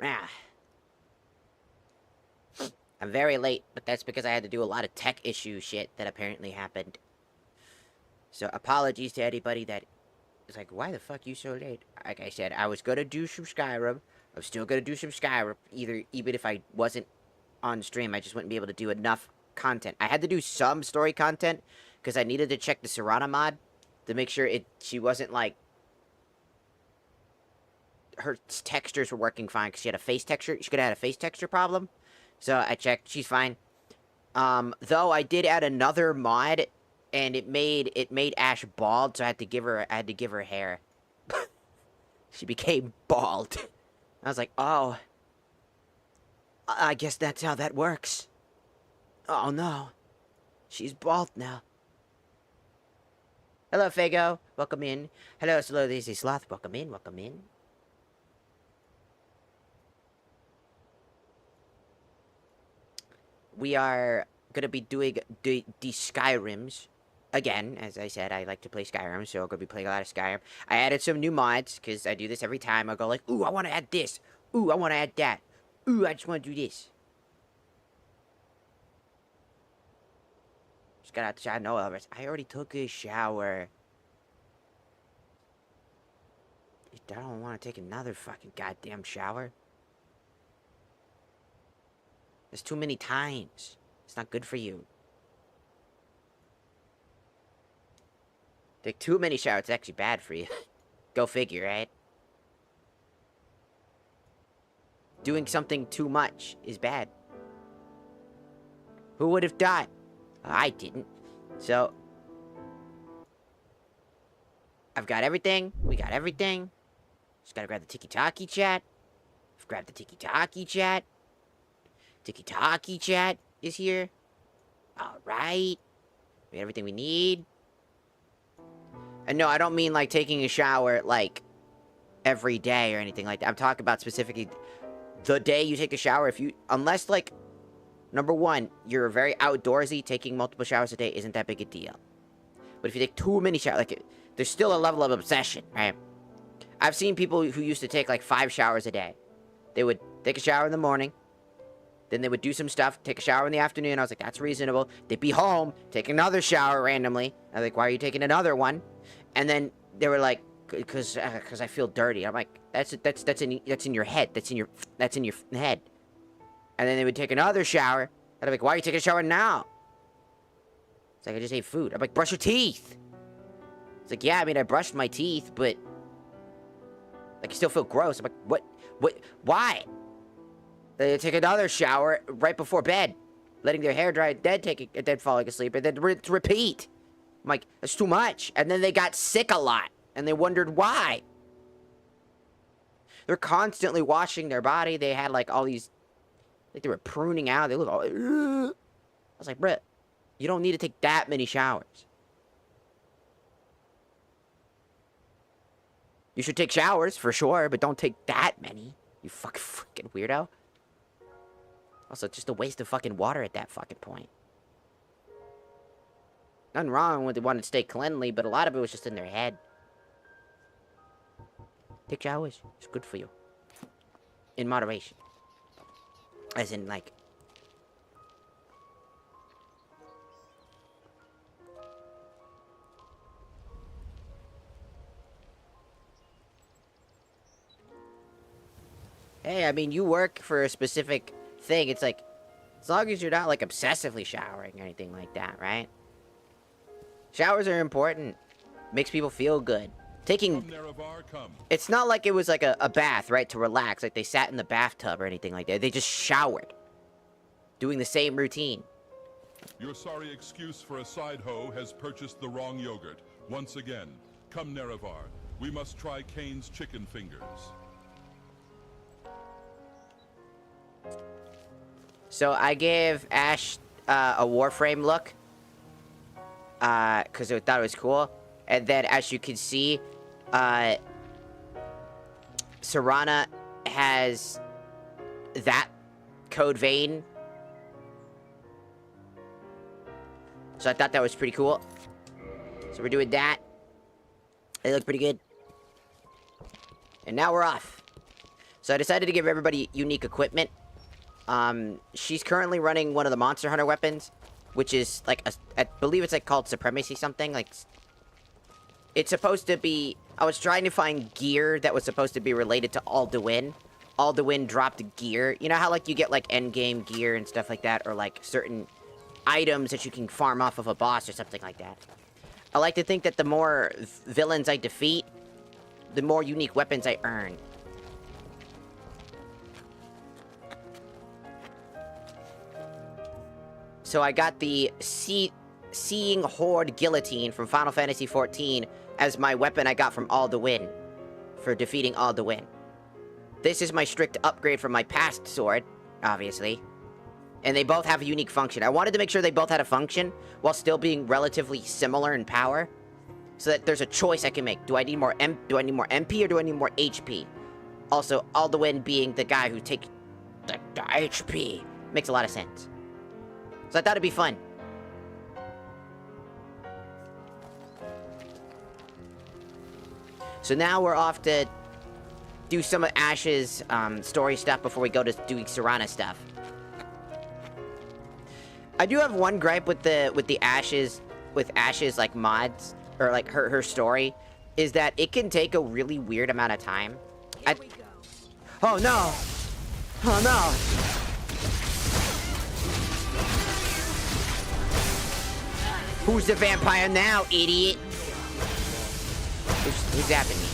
Ah. I'm very late, but that's because I had to do a lot of tech issue shit that apparently happened. So apologies to anybody that is like, why the fuck you so late? Like I said, I was gonna do some Skyrim. I'm still gonna do some Skyrim. Even if I wasn't on stream, I just wouldn't be able to do enough content. I had to do some story content because I needed to check the Serana mod to make sure she wasn't like her textures were working fine because she had a face texture. She could have had a face texture problem. So I checked. She's fine. Though I did add another mod, and it made Ash bald, so I had to give her hair. She became bald. I was like, oh, I guess that's how that works. Oh no, she's bald now. Hello, Fago. Welcome in. Hello, Slow Lazy Sloth. Welcome in. Welcome in. We are gonna be doing the Skyrims again. As I said, I like to play Skyrim, so I'm gonna be playing a lot of Skyrim. I added some new mods because I do this every time. I go like, ooh, I want to add this. Ooh, I want to add that. Ooh, I just want to do this. Just got out the shower. No, Elvis. I already took a shower. I don't want to take another fucking goddamn shower. There's too many times. It's not good for you. Take too many showers, it's actually bad for you. Go figure, right? Doing something too much is bad. Who would have thought? I didn't. So, I've got everything. We got everything. Just gotta grab the tiki-taki chat. I've grabbed the tiki-taki chat. Tiki-taki chat is here. Alright. We got everything we need. And no, I don't mean like taking a shower like every day or anything like that. I'm talking about specifically the day you take a shower. Unless like, number one, you're very outdoorsy, taking multiple showers a day isn't that big a deal. But if you take too many showers, like, there's still a level of obsession, right? I've seen people who used to take like 5 showers a day. They would take a shower in the morning. Then they would do some stuff, take a shower in the afternoon. I was like, that's reasonable. They'd be home, take another shower randomly. I was like, why are you taking another one? And then they were like, because I feel dirty. I'm like, that's in your head. That's in your head. And then they would take another shower. And I'm like, why are you taking a shower now? It's like, I just ate food. I'm like, brush your teeth. It's like, yeah, I mean, I brushed my teeth, but like, I still feel gross. I'm like, what, why? They take another shower right before bed, letting their hair dry, then falling asleep, and then repeat. I'm like, that's too much. And then they got sick a lot, and they wondered why. They're constantly washing their body. They had like all these, like they were pruning out. They look all. I was like, bruh, you don't need to take that many showers. You should take showers for sure, but don't take that many. You fucking weirdo. Also, just a waste of fucking water at that fucking point. Nothing wrong with they wanting to stay cleanly, but a lot of it was just in their head. Take showers. It's good for you. In moderation. As in, like... Hey, I mean, you work for a specific thing. It's like, as long as you're not, like, obsessively showering or anything like that, right? Showers are important. Makes people feel good. It's not like it was like a bath, right, to relax. Like, they sat in the bathtub or anything like that. They just showered. Doing the same routine. Your sorry excuse for a side hoe has purchased the wrong yogurt. Once again, come Nerevar. We must try Kane's chicken fingers. So I gave Ash a Warframe look. Because I thought it was cool. And then, as you can see, Serana has that code vein. So I thought that was pretty cool. So we're doing that. They look pretty good. And now we're off. So I decided to give everybody unique equipment. She's currently running one of the Monster Hunter weapons, which is like I believe it's like called Supremacy something. Like, it's supposed to be. I was trying to find gear that was supposed to be related to Alduin. Alduin dropped gear. You know how like you get like endgame gear and stuff like that, or like certain items that you can farm off of a boss or something like that. I like to think that the more villains I defeat, the more unique weapons I earn. So I got the Seeing Horde Guillotine from Final Fantasy XIV as my weapon I got from Alduin for defeating Alduin. This is my strict upgrade from my past sword, obviously. And they both have a unique function. I wanted to make sure they both had a function while still being relatively similar in power, so that there's a choice I can make. Do I need more MP or do I need more HP? Also, Alduin being the guy who takes the HP makes a lot of sense. So I thought it'd be fun. So now we're off to do some of Ash's story stuff before we go to doing Serana stuff. I do have one gripe with Ash's like mods or like her story, is that it can take a really weird amount of time. Oh no! Oh no! Who's the vampire now, idiot? Who's zapping me?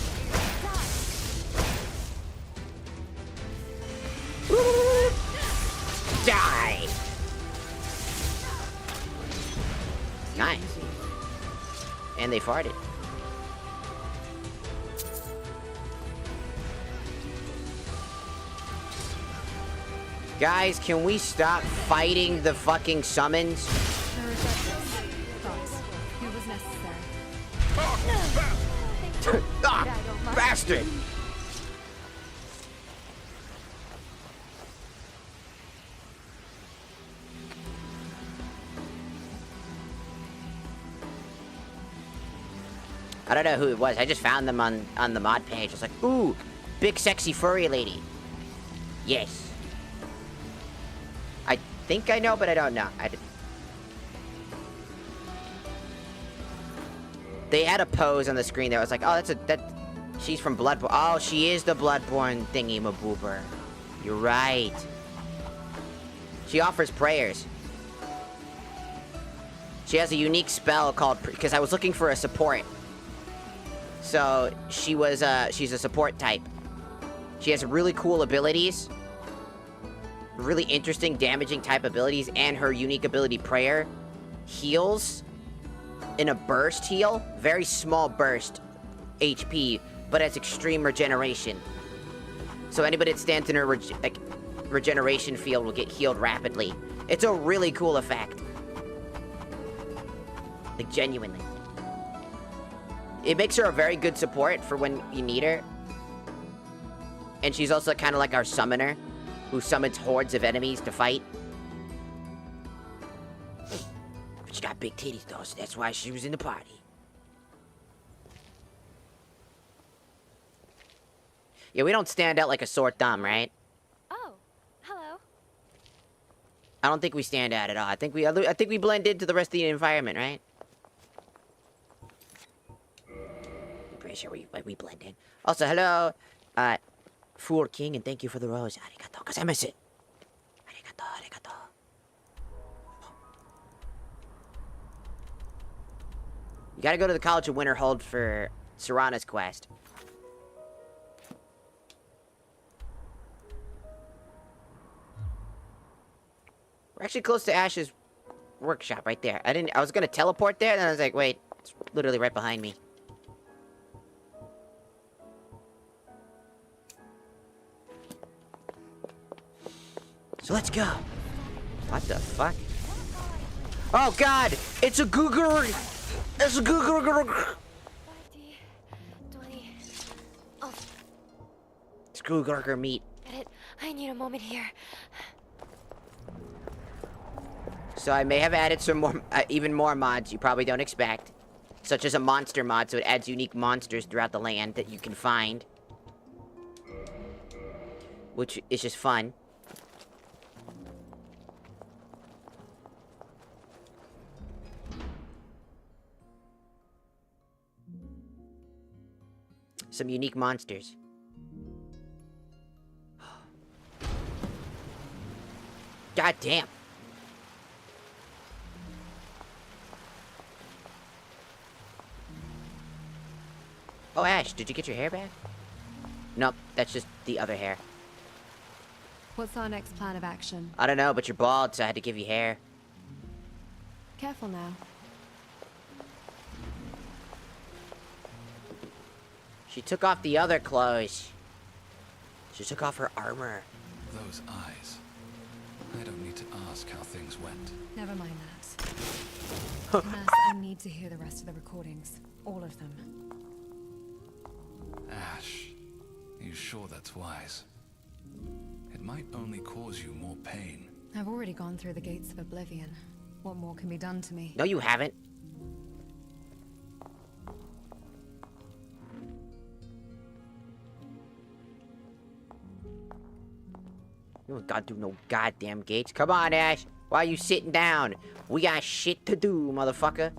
Die! Nice. And they farted. Guys, can we stop fighting the fucking summons? Ah, bastard! I don't know who it was. I just found them on the mod page. I was like, ooh, big sexy furry lady. Yes. I think I know, but I don't know. They had a pose on the screen there. I was like, oh, she's from Bloodborne. Oh, she is the Bloodborne thingy-maboober. You're right. She offers prayers. She has a unique spell called, because I was looking for a support. So she's a support type. She has really cool abilities. Really interesting damaging type abilities, and her unique ability prayer heals in a burst heal. Very small burst HP, but has extreme regeneration. So anybody that stands in her regeneration field will get healed rapidly. It's a really cool effect. Like, genuinely. It makes her a very good support for when you need her. And she's also kind of like our summoner, who summons hordes of enemies to fight. But she got big titties though, so that's why she was in the party. Yeah, we don't stand out like a sore thumb, right? Oh, hello. I don't think we stand out at all. I think we blend into the rest of the environment, right? I'm pretty sure we blend in. Also, hello, Fool King, and thank you for the rose. Arigato gozaimasu. Arigato, arigato. You gotta go to the College of Winterhold for Serana's quest. We're actually close to Ash's workshop right there. I was gonna teleport there, and then I was like, wait, it's literally right behind me. So let's go. What the fuck? Oh god! It's a Google. It's a Google. It's Google meat. Get it? I need a moment here. So I may have added some more, even more mods you probably don't expect, such as a monster mod, so it adds unique monsters throughout the land that you can find. which is just fun. Some unique monsters. God damn. Oh, Ash, did you get your hair back? Nope, that's just the other hair. What's our next plan of action? I don't know, but you're bald, so I had to give you hair. Careful now. She took off the other clothes. She took off her armor. Those eyes. I don't need to ask how things went. Never mind that. Nurse, I need to hear the rest of the recordings. All of them. Ash, you sure that's wise? It might only cause you more pain. I've already gone through the gates of oblivion. What more can be done to me? No, you haven't. You ain't got through no goddamn gates. Come on, Ash. Why are you sitting down? We got shit to do, motherfucker.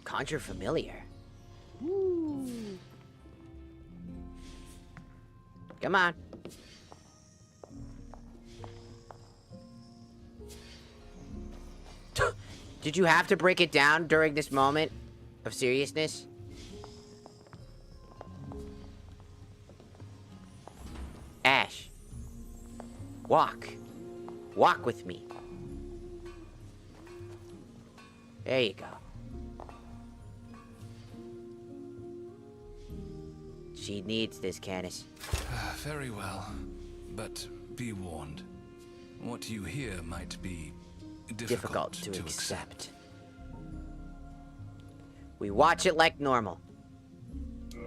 Conjure familiar. Woo. Come on. Did you have to break it down during this moment of seriousness? Ash. Walk. Walk with me. There you go. She needs this, Canis. Very well. But be warned. What you hear might be difficult to accept. We watch it like normal. I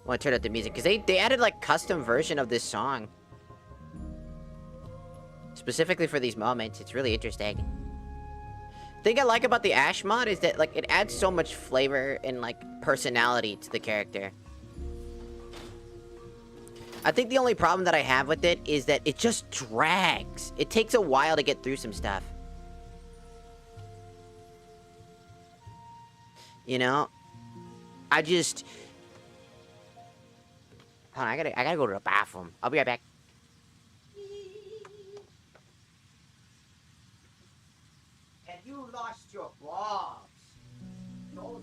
want to turn up the music because they added like custom version of this song specifically for these moments. It's really interesting. Thing I like about the Ash mod is that like it adds so much flavor and like personality to the character. I think the only problem that I have with it is that it just drags. It takes a while to get through some stuff. You know? I just... Hold on, I gotta go to the bathroom. I'll be right back. Have you lost your balls? Don't...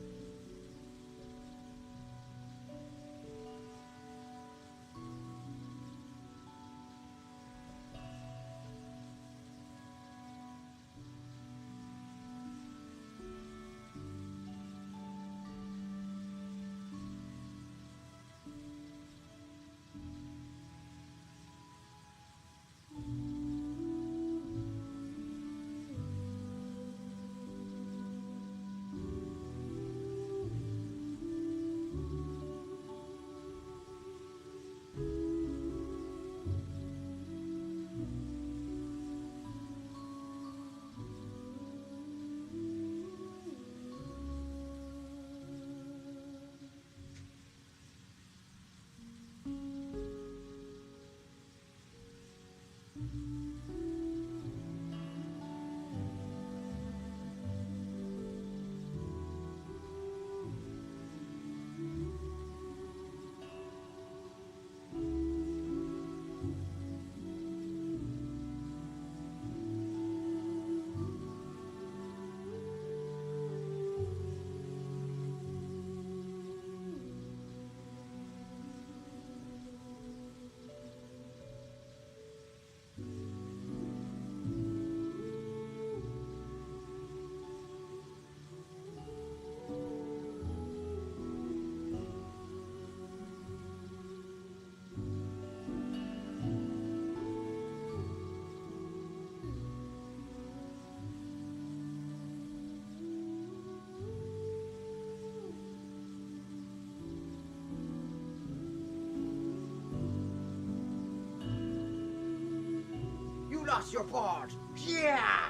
lost your balls. Yeah.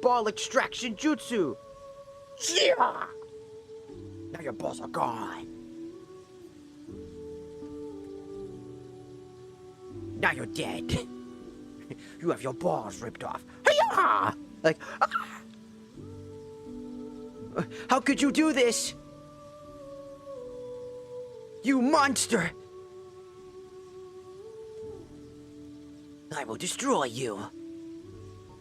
Ball extraction jutsu. Yeah. Now your balls are gone. Now you're dead. You have your balls ripped off. Hi-ya! Like, ah! How could you do this? You monster! I will destroy you.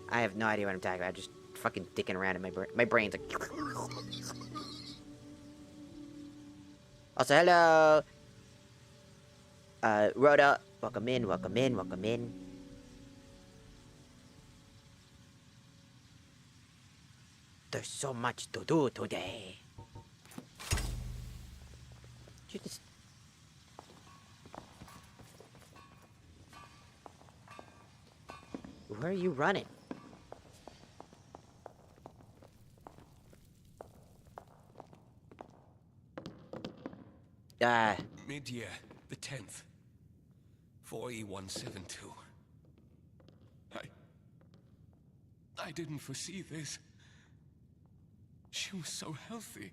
I have no idea what I'm talking about. I'm just fucking dicking around in my brain. My brain's like... Also, hello! Rhoda, welcome in, welcome in, welcome in. There's so much to do today. You just... Where are you running? Mid-year, the 10th. 4E172. I didn't foresee this. She was so healthy.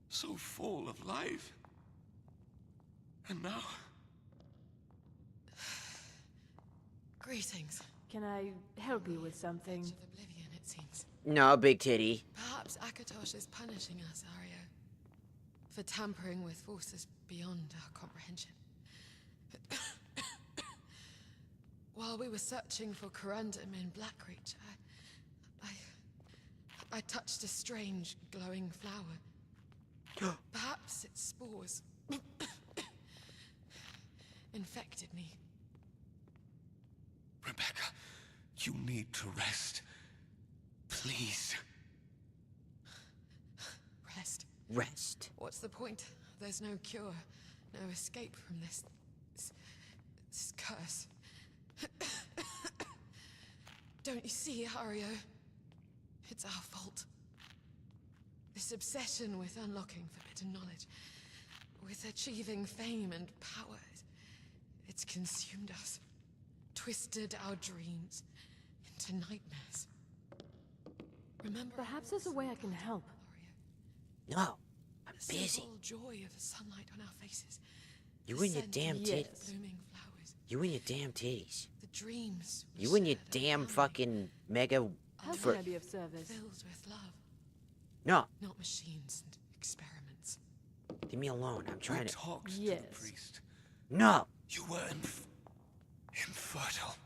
So full of life. And now... Greetings. Can I help you with something? Of oblivion, it seems. No, big titty. Perhaps Akatosh is punishing us, Ario, for tampering with forces beyond our comprehension. While we were searching for corundum in Blackreach, I touched a strange, glowing flower. Perhaps its spores infected me. Rebecca, you need to rest. Please. Rest. Rest. What's the point? There's no cure, no escape from this curse. Don't you see, Ario? It's our fault. This obsession with unlocking forbidden knowledge, with achieving fame and power, it's consumed us, twisted our dreams into nightmares. Remember, Perhaps there's a way I can help. Ario? No, I'm The busy. simple joy of sunlight on our faces. You The and your scent damn of titties. blooming flowers. You and your damn titties. The dreams. we You and your shared as damn family. fucking mega... How For- can I be of service? Filled with love, No, not machines and experiments. leave me alone. I'm We trying to... talked to Yes. the priest. No! You were infertile.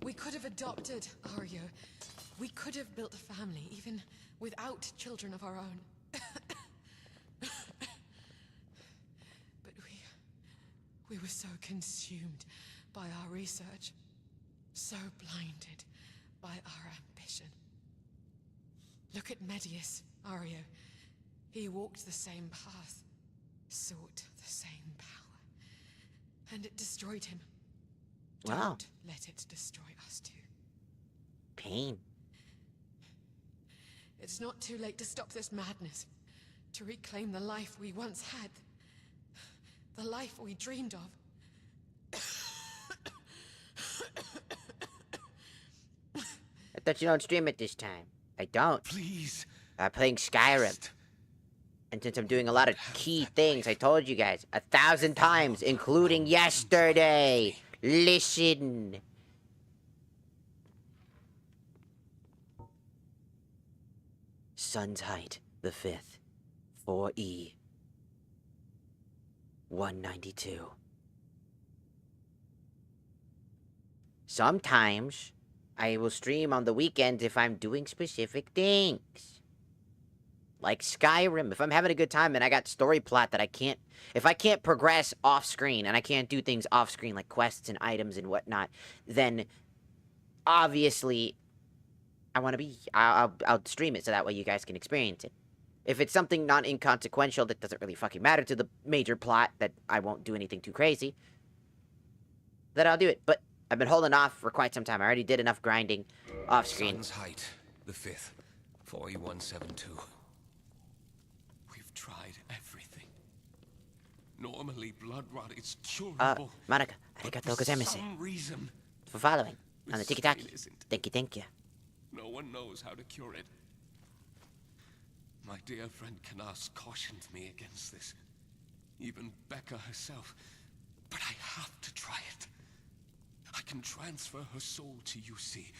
We could have adopted Ario. We could have built a family, even without children of our own. But we were so consumed by our research, so blinded by our ambition. Look at Medius, Ario. He walked the same path, sought the same power, and it destroyed him. Wow. Don't let it destroy us too. Pain. It's not too late to stop this madness, to reclaim the life we once had, the life we dreamed of. I thought you don't stream it this time. I don't. Please. I'm playing Skyrim. And since I'm doing a lot of key things, I told you guys 1,000 times, including yesterday. Listen. Sun's height, the 5th. 4E. 192. Sometimes, I will stream on the weekends if I'm doing specific things. Like Skyrim. If I'm having a good time and I got story plot that I can't... If I can't progress off-screen and I can't do things off-screen like quests and items and whatnot, then obviously I want to be... I'll stream it so that way you guys can experience it. If it's something not inconsequential that doesn't really fucking matter to the major plot, that I won't do anything too crazy, then I'll do it. But I've been holding off for quite some time. I already did enough grinding off-screen. Sun's height, the 5th. 4E172. We've tried everything. Normally, blood rot is curable. Monica, but arigatou for gozaimasu. some reason, For following on the this tiki-taki. pain isn't. Thank you. No one knows how to cure it. My dear friend Canas cautioned me against this. Even Becca herself. But I have to try it. I can transfer her soul to UC,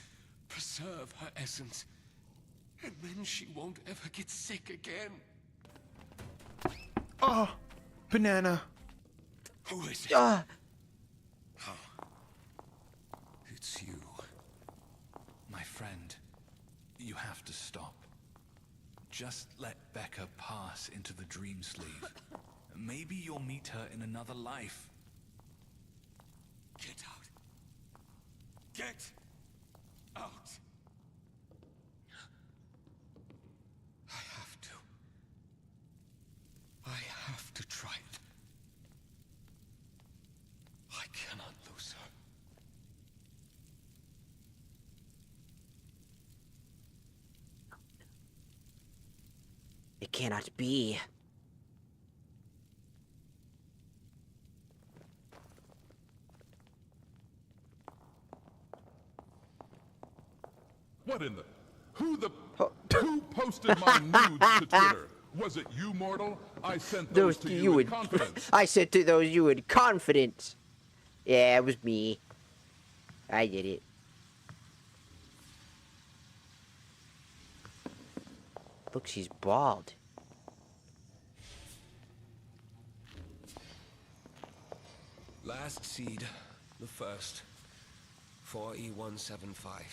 preserve her essence, and then she won't ever get sick again. Oh, banana. Who is it? Ah! Oh. It's you. My friend, you have to stop. Just let Becca pass into the dream sleeve. Maybe you'll meet her in another life. Get out. Get out. I have to. I have to try it. I cannot lose her. It cannot be. What in the... Who posted my nudes to Twitter? Was it you, mortal? I sent those to you in confidence. I said to those you in confidence. Yeah, it was me. I did it. Look, she's bald. Last seed, the first. 4E175.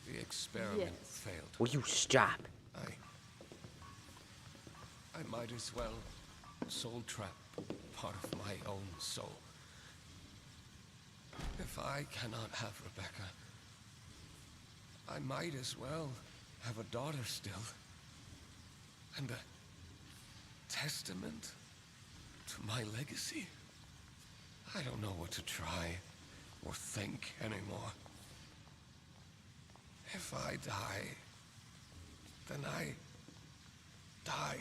The experiment Yes. failed. Will you stop? I might as well soul trap part of my own soul. If I cannot have Rebecca, I might as well have a daughter still. And a testament to my legacy. I don't know what to try or think anymore. If I die, then I die.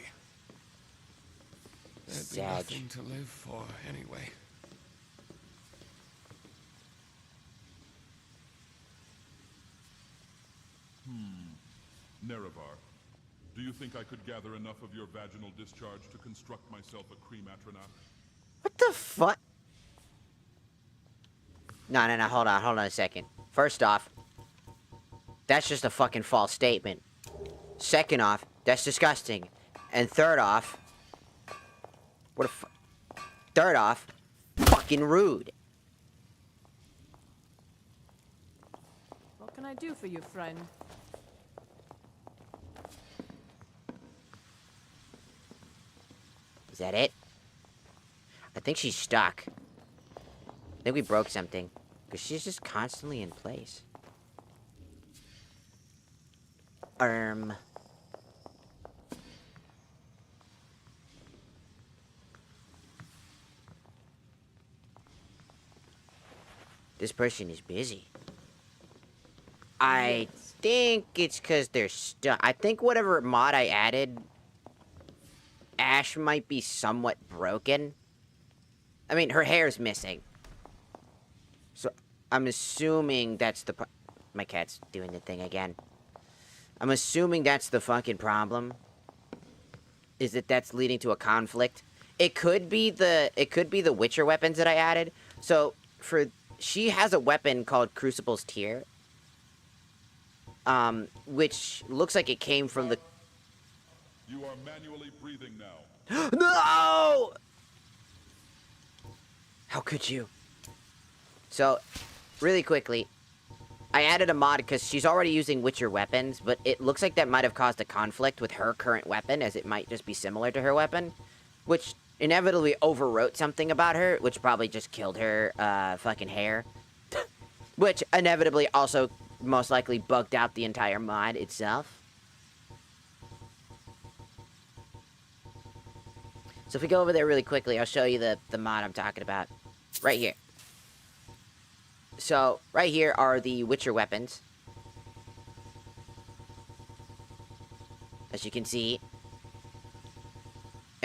There'd be Sag. nothing to live for anyway. Nerevar, do you think I could gather enough of your vaginal discharge to construct myself a crematronaut? What the fuck? No, hold on a second. First off, that's just a fucking false statement. Second off, that's disgusting. And third off, third off, fucking rude. What can I do for you, friend? Is that it? I think she's stuck. I think we broke something. Because she's just constantly in place. This person is busy. I think it's because they're stuck. I think whatever mod I added, Ash might be somewhat broken. I mean, her hair's missing. So, I'm assuming that's the... My cat's doing the thing again. I'm assuming that's the fucking problem. Is that that's leading to a conflict. It could be the Witcher weapons that I added. So, she has a weapon called Crucible's Tear. Which looks like it came from the... You are manually breathing now. No! How could you? So, really quickly, I added a mod because she's already using Witcher weapons, but it looks like that might have caused a conflict with her current weapon, as it might just be similar to her weapon, which inevitably overwrote something about her, which probably just killed her fucking hair, which inevitably also most likely bugged out the entire mod itself. So if we go over there really quickly, I'll show you the mod I'm talking about. Right here. So, right here are the Witcher weapons. As you can see.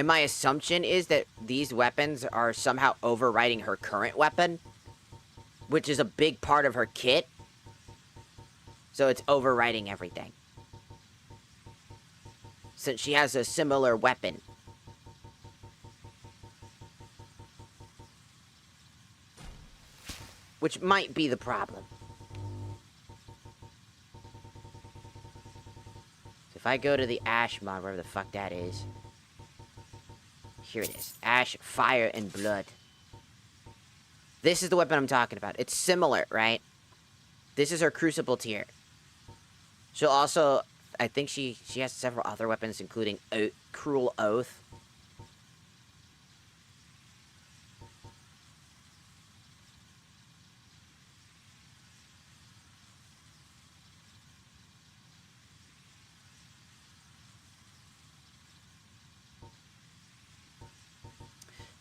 And my assumption is that these weapons are somehow overriding her current weapon, which is a big part of her kit. So it's overriding everything. Since she has a similar weapon. Which might be the problem. So if I go to the Ash mod, wherever the fuck that is. Here it is. Ash, Fire, and Blood. This is the weapon I'm talking about. It's similar, right? This is her Crucible tier. She'll also... I think she has several other weapons, including Cruel Oath.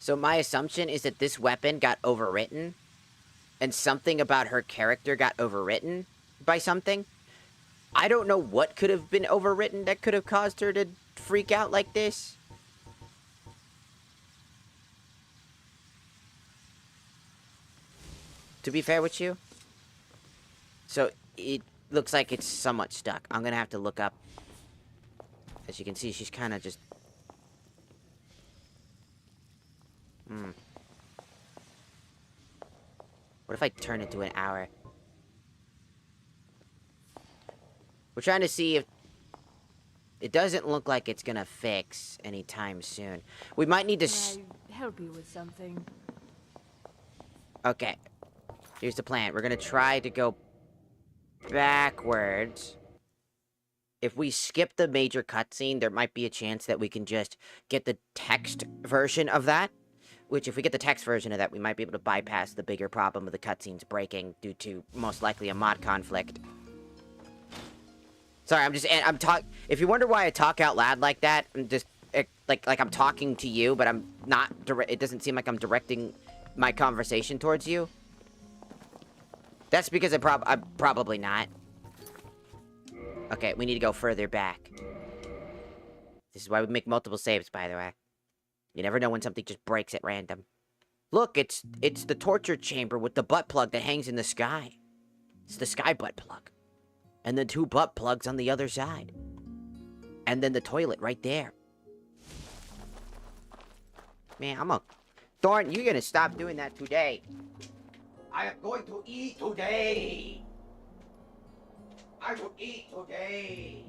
So my assumption is that this weapon got overwritten, and something about her character got overwritten by something. I don't know what could have been overwritten that could have caused her to freak out like this. To be fair with you. So, it looks like it's somewhat stuck. I'm gonna have to look up. As you can see, she's kind of just... What if I turn it to an hour? We're trying to see if... It doesn't look like it's gonna fix anytime soon. We might need to... Can I help you with something? Okay. Here's the plan. We're gonna try to go backwards. If we skip the major cutscene, there might be a chance that we can just get the text version of that. Which, if we get the text version of that, we might be able to bypass the bigger problem of the cutscenes breaking due to, most likely, a mod conflict. Sorry, I'm talk. If you wonder why I talk out loud like that, I'm just, like I'm talking to you, but I'm not, it doesn't seem like I'm directing my conversation towards you. That's because I'm probably not. Okay, we need to go further back. This is why we make multiple saves, by the way. You never know when something just breaks at random. Look, it's the torture chamber with the butt plug that hangs in the sky. It's the sky butt plug. And the 2 butt plugs on the other side. And then the toilet right there. Man, Thorn, you're gonna stop doing that today. I am going to eat today. I will eat today.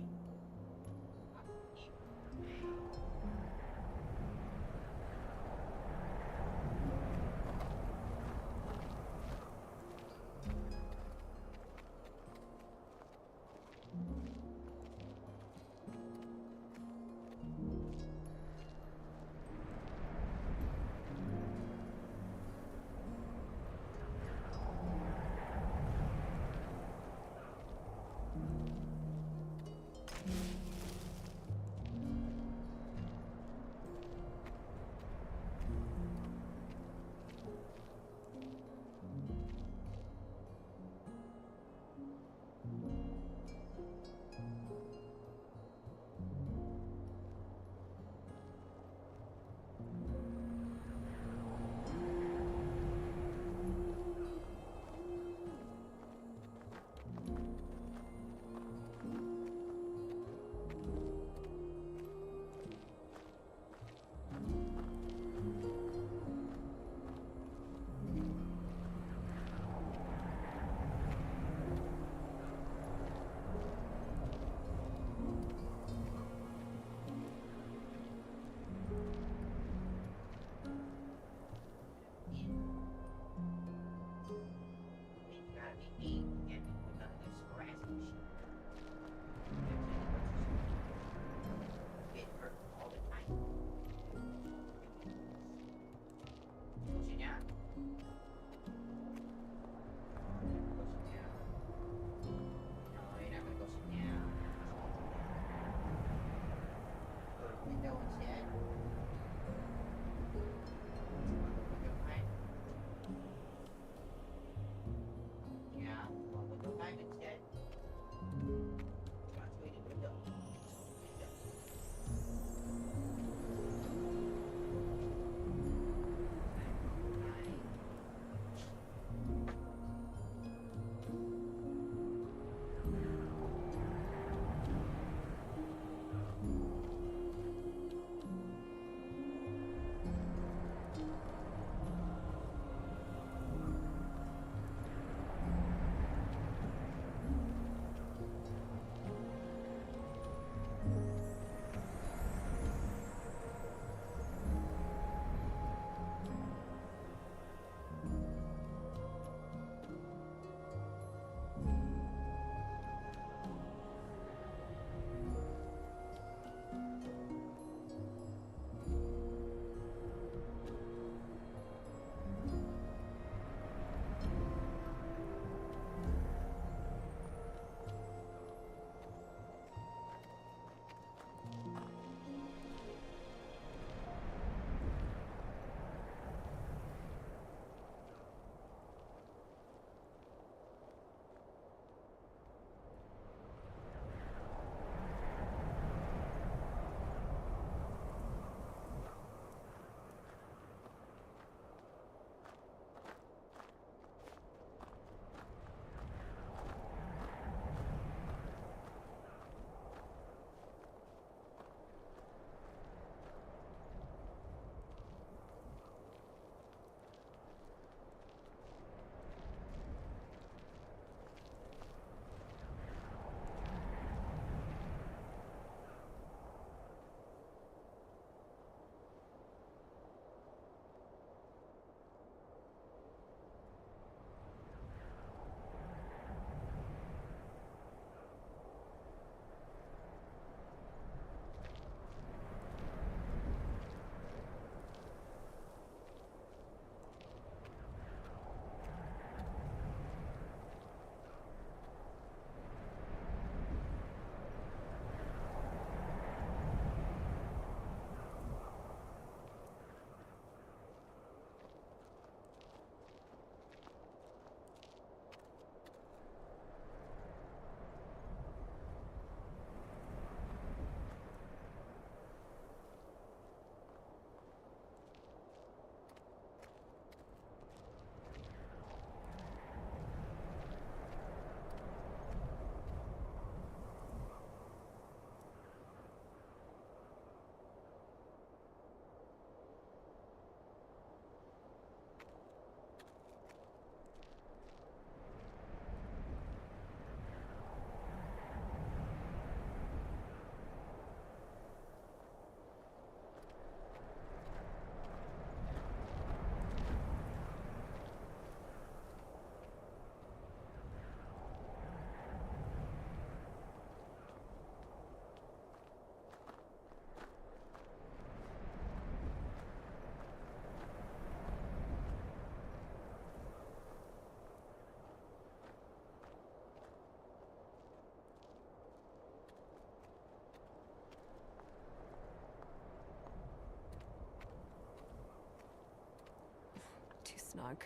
too snug.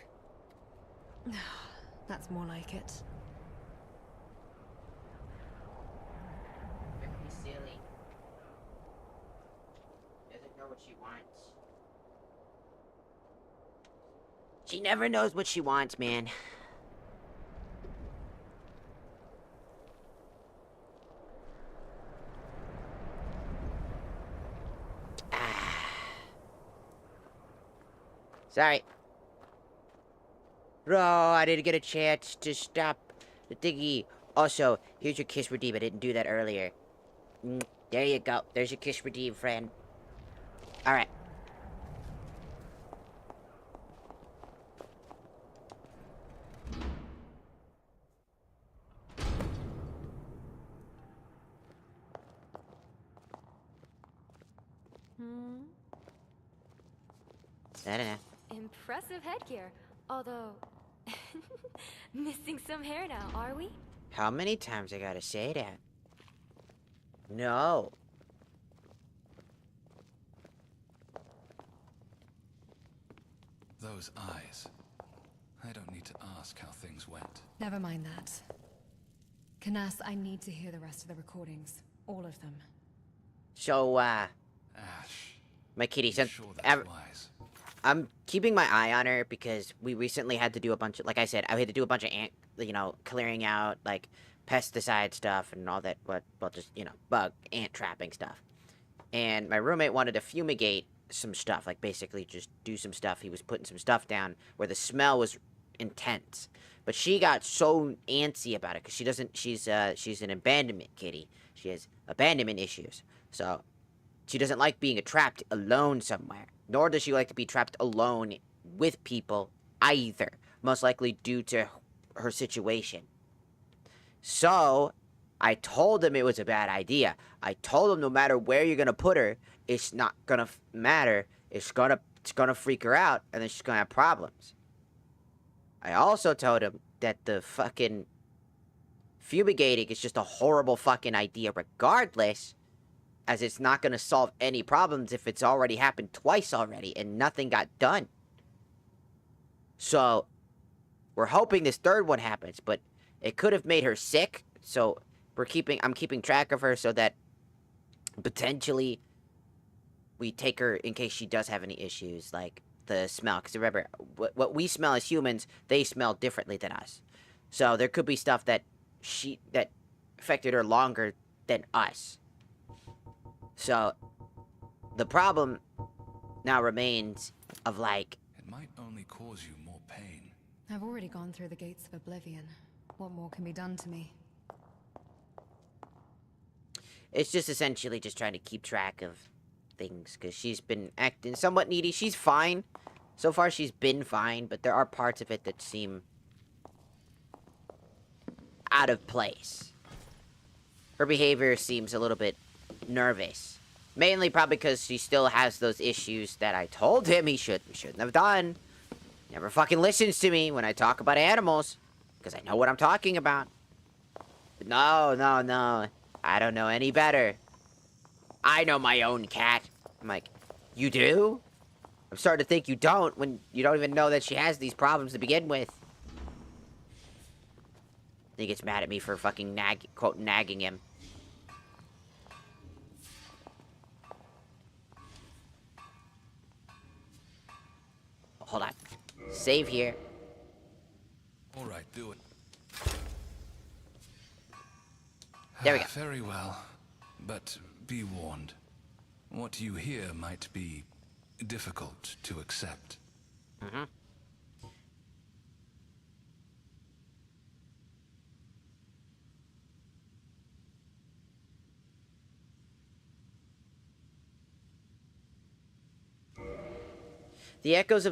That's more like it. Very silly. Doesn't know what she wants. She never knows what she wants, man. Sorry. Bro, I didn't get a chance to stop the thingy. Also, here's your kiss redeem. I didn't do that earlier. There you go. There's your kiss redeem, friend. Alright. I don't know. Impressive headgear. Although, missing some hair now, are we? How many times I gotta say that? No. Those eyes. I don't need to ask how things went. Never mind that. Canas, I need to hear the rest of the recordings. All of them. So, Ash. my kitty, You since sure that's wise? I'm keeping my eye on her because we recently had to do a bunch of, like I said, I had to do a bunch of ant, clearing out, like, pesticide stuff and all that, well, just, bug, ant trapping stuff. And my roommate wanted to fumigate some stuff, like, basically just do some stuff. He was putting some stuff down where the smell was intense. But she got so antsy about it because she's an abandonment kitty. She has abandonment issues. So, she doesn't like being trapped alone somewhere. Nor does she like to be trapped alone with people either. Most likely due to her situation. So, I told him it was a bad idea. I told him no matter where you're gonna put her, it's not gonna matter. It's gonna freak her out, and then she's gonna have problems. I also told him that the fucking fumigating is just a horrible fucking idea regardless, as it's not gonna solve any problems if it's already happened twice already and nothing got done. So, we're hoping this third one happens, but it could have made her sick, so I'm keeping track of her so that potentially we take her in case she does have any issues, like the smell. Because remember, what we smell as humans, they smell differently than us. So there could be stuff that affected her longer than us. So the problem now remains of, like, It might only cause you more pain. I've already gone through the gates of oblivion. What more can be done to me? it's just essentially just trying to keep track of things, because she's been acting somewhat needy. She's fine. So far, she's been fine, but there are parts of it that seem out of place. Her behavior seems a little bit nervous. Mainly probably because she still has those issues that I told him he shouldn't have done. Never fucking listens to me when I talk about animals, because I know what I'm talking about. But no. I don't know any better. I know my own cat. I'm like, you do? I'm starting to think you don't when you don't even know that she has these problems to begin with. He gets mad at me for fucking nagging him. Hold on. Save here. All right, do it. There we go. Very well. But be warned. What you hear might be difficult to accept. Mm-hmm. The echoes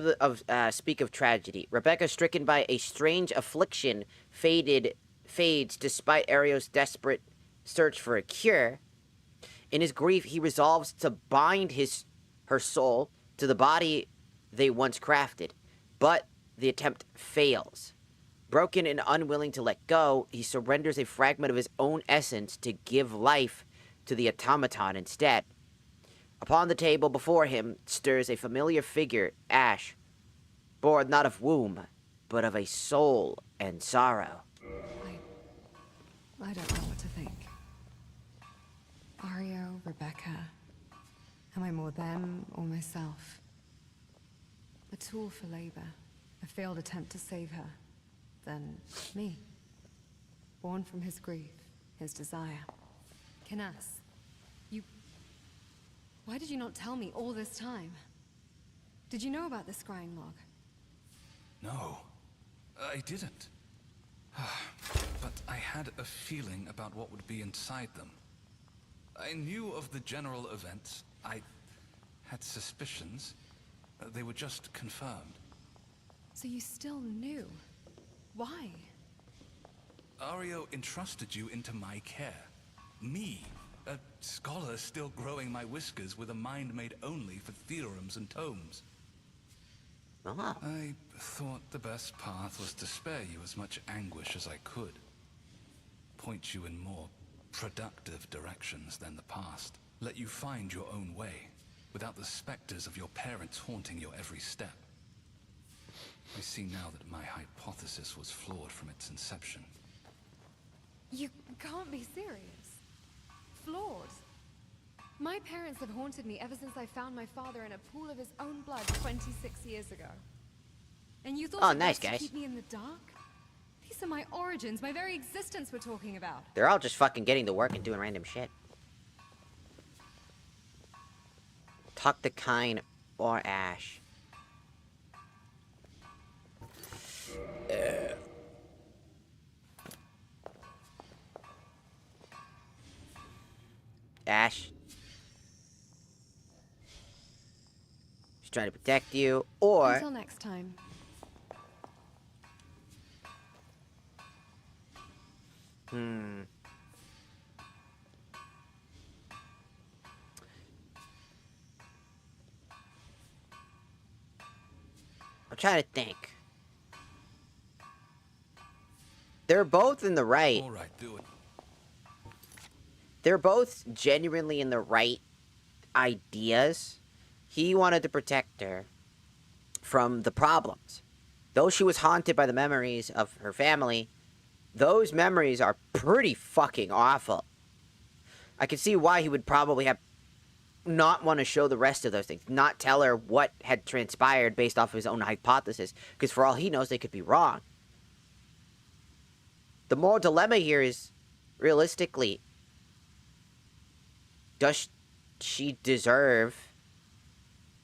speak of tragedy. Rebecca, stricken by a strange affliction, fades despite Ario's desperate search for a cure. In his grief, he resolves to bind her soul to the body they once crafted, but the attempt fails. Broken and unwilling to let go, he surrenders a fragment of his own essence to give life to the automaton instead. Upon the table before him stirs a familiar figure, Ash, born not of womb, but of a soul and sorrow. I don't know what to think. Ario, Rebecca. Am I more them or myself? A tool for labor. A failed attempt to save her. Then me. Born from his grief, his desire. Canas, you... Why did you not tell me all this time? Did you know about the scrying log? No, I didn't. But I had a feeling about what would be inside them. I knew of the general events. I had suspicions. They were just confirmed. So you still knew? Why? Ario entrusted you into my care. Me, a scholar still growing my whiskers with a mind made only for theorems and tomes. Ah. I thought the best path was to spare you as much anguish as I could. Point you in more productive directions than the past. Let you find your own way, without the specters of your parents haunting your every step. I see now that my hypothesis was flawed from its inception. You can't be serious. Flawed. My parents have haunted me ever since I found my father in a pool of his own blood 26 years ago. And you thought Oh, it nice, was to guys. keep me in the dark? These are my origins, my very existence we're talking about. They're all just fucking getting to work and doing random shit. Talk to Kine or Ash. Ash. She's trying to protect you, or... Until next time. I'm trying to think. They're both in the right. All right, do it. They're both genuinely in the right ideas. He wanted to protect her from the problems. Though she was haunted by the memories of her family, those memories are pretty fucking awful. I can see why he would probably have not want to show the rest of those things, not tell her what had transpired based off of his own hypothesis, because for all he knows, they could be wrong. The moral dilemma here is, realistically, does she deserve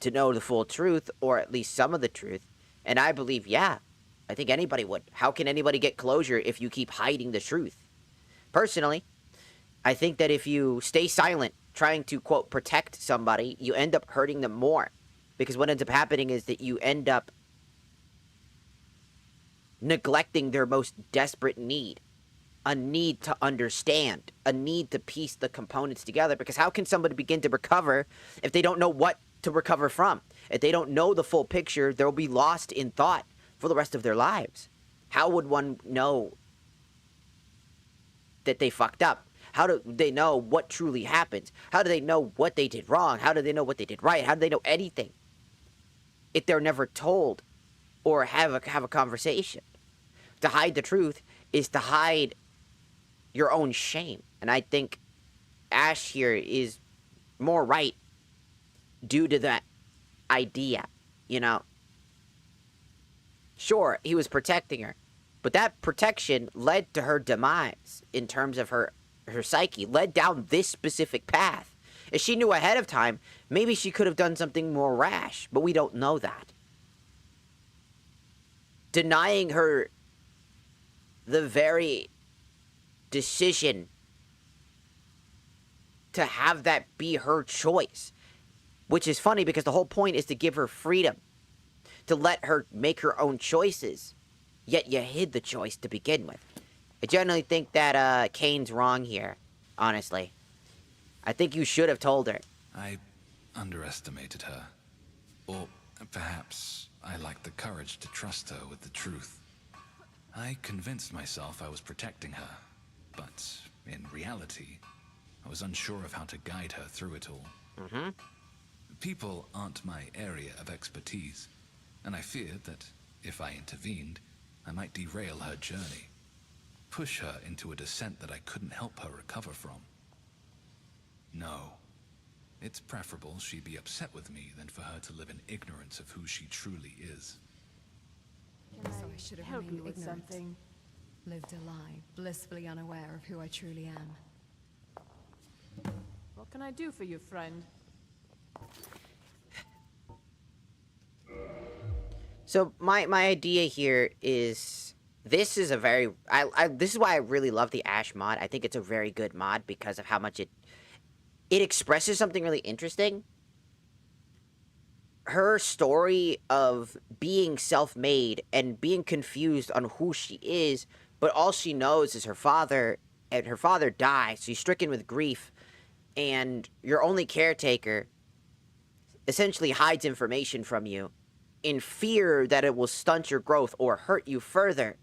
to know the full truth, or at least some of the truth? And I believe, yeah. I think anybody would. How can anybody get closure if you keep hiding the truth? Personally, I think that if you stay silent, trying to, quote, protect somebody, you end up hurting them more. Because what ends up happening is that you end up neglecting their most desperate need. A need to understand. A need to piece the components together. Because how can somebody begin to recover if they don't know what to recover from? If they don't know the full picture, they'll be lost in thought for the rest of their lives. How would one know that they fucked up? How do they know what truly happened? How do they know what they did wrong? How do they know what they did right? How do they know anything if they're never told or have a conversation? To hide the truth is to hide your own shame. And I think Ash here is more right due to that idea, you know? Sure, he was protecting her, but that protection led to her demise in terms of her psyche, led down this specific path. If she knew ahead of time, maybe she could have done something more rash, but we don't know that. Denying her the very decision to have that be her choice, which is funny because the whole point is to give her freedom, to let her make her own choices, yet you hid the choice to begin with. I generally think that Kane's wrong here, honestly. I think you should have told her. I underestimated her. Or perhaps I lacked the courage to trust her with the truth. I convinced myself I was protecting her, but in reality, I was unsure of how to guide her through it all. People aren't my area of expertise. and I feared that if I intervened, I might derail her journey, push her into a descent that I couldn't help her recover from. No. It's preferable she be upset with me than for her to live in ignorance of who she truly is. Can So I should have help you remained with ignorant. something? Lived a lie, blissfully unaware of who I truly am. What can I do for you, friend? So my idea here is this is a very this is why I really love the Ash mod. I think it's a very good mod because of how much it expresses something really interesting. Her story of being self-made and being confused on who she is, but all she knows is her father, and her father dies. She's stricken with grief, and your only caretaker essentially hides information from you in fear that it will stunt your growth or hurt you further.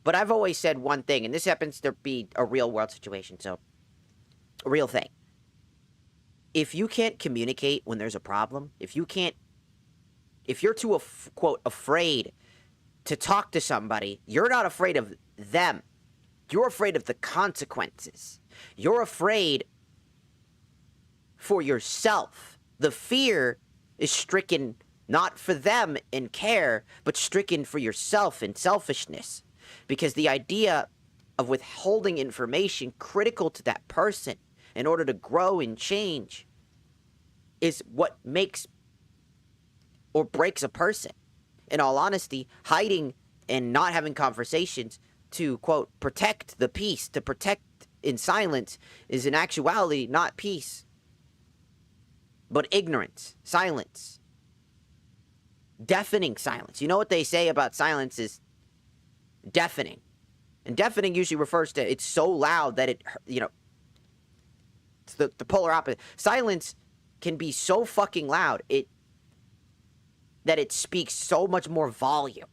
But I've always said one thing, and this happens to be a real world situation, so a real thing. If you can't communicate when there's a problem, if you're too, quote, afraid to talk to somebody, you're not afraid of them. You're afraid of the consequences. You're afraid for yourself. The fear is stricken not for them in care, but stricken for yourself in selfishness. Because the idea of withholding information critical to that person in order to grow and change is what makes or breaks a person. In all honesty, hiding and not having conversations to, quote, protect the peace, to protect in silence, is in actuality not peace, but ignorance, silence. Deafening silence. You know what they say about silence is deafening. And deafening usually refers to it's so loud that it, it's the polar opposite. Silence can be so fucking loud that it speaks so much more volume.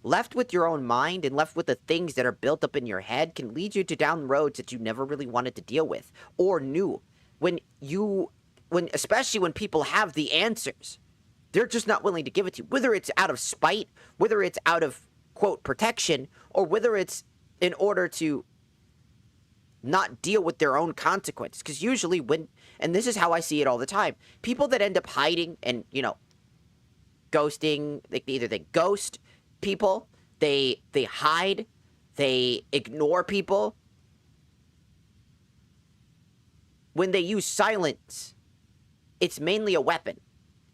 Left with your own mind and left with the things that are built up in your head can lead you to down roads that you never really wanted to deal with or knew. Especially when people have the answers, they're just not willing to give it to you. Whether it's out of spite, whether it's out of, quote, protection, or whether it's in order to not deal with their own consequences. Because usually and this is how I see it all the time, people that end up hiding and, ghosting, either they ghost people, they hide, they ignore people. When they use silence, it's mainly a weapon.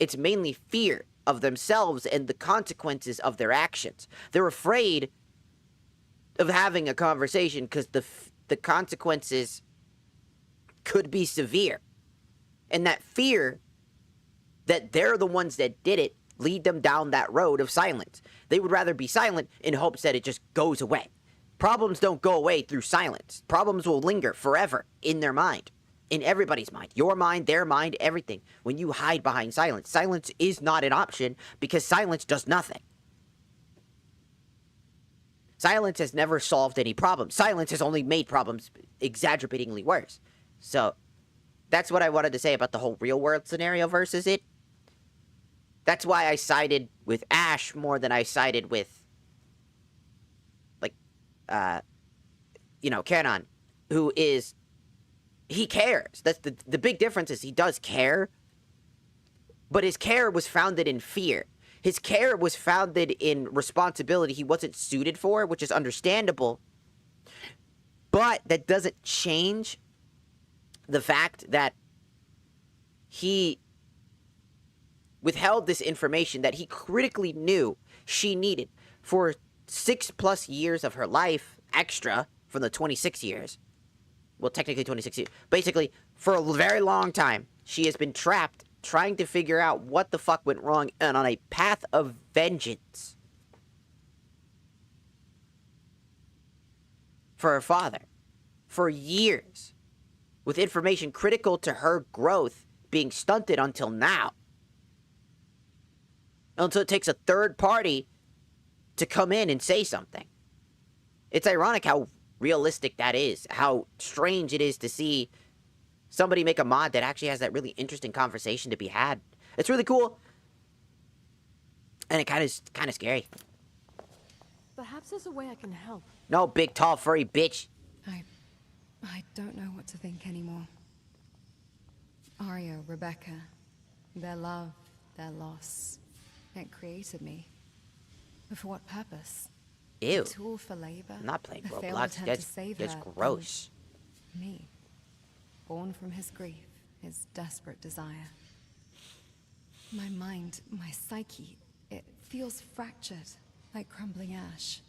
It's mainly fear of themselves and the consequences of their actions. They're afraid of having a conversation because the consequences could be severe. And that fear that they're the ones that did it lead them down that road of silence. They would rather be silent in hopes that it just goes away. Problems don't go away through silence. Problems will linger forever in their mind. In everybody's mind. Your mind, their mind, everything. When you hide behind silence, silence is not an option because silence does nothing. Silence has never solved any problem. Silence has only made problems exaggeratingly worse. So, that's what I wanted to say about the whole real world scenario versus it. That's why I sided with Ash more than I sided with, Canon, who is... He cares. That's the big difference is he does care, but his care was founded in fear. His care was founded in responsibility he wasn't suited for, which is understandable, but that doesn't change the fact that he withheld this information that he critically knew she needed for 6+ years of her life extra from the 26 years. Well, technically 26 years. Basically, for a very long time, she has been trapped trying to figure out what the fuck went wrong and on a path of vengeance for her father. For years. With information critical to her growth being stunted until now. Until it takes a third party to come in and say something. It's ironic how realistic that is. How strange it is to see somebody make a mod that actually has that really interesting conversation to be had. It's really cool. And it kind of scary. Perhaps there's a way I can help. No, big, tall, furry bitch. I don't know what to think anymore. Arya, Rebecca, their love, their loss. It created me. But for what purpose? Ew. A tool for labor? I'm not playing A failed Roblox. attempt to save That's her, gross. then me. Born from his grief, his desperate desire. My mind, my psyche, it feels fractured, like crumbling ash.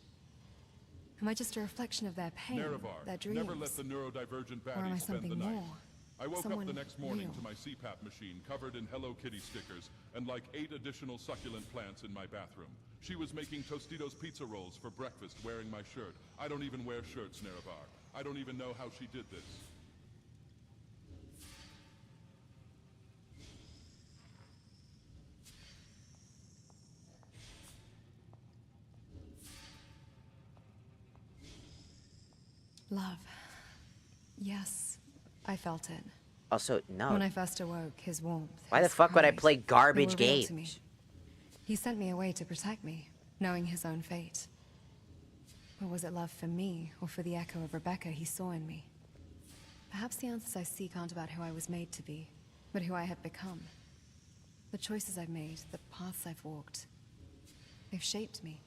Am I just a reflection of their pain, Nerevar, their dreams? never let the neurodivergent Or am I baddies spend the something night. more? I woke up Someone the next morning real? to my CPAP machine covered in Hello Kitty stickers and like 8 additional succulent plants in my bathroom. She was making Tostitos pizza rolls for breakfast wearing my shirt. I don't even wear shirts, Nerevar. I don't even know how she did this. Love. Yes, I felt it. Also, no. When I first awoke, his warmth. Why the his fuck would I pride, play they garbage were real to me. games? He sent me away to protect me, knowing his own fate. But was it love for me, or for the echo of Rebecca he saw in me? Perhaps the answers I seek aren't about who I was made to be, but who I have become. The choices I've made, the paths I've walked, they've shaped me.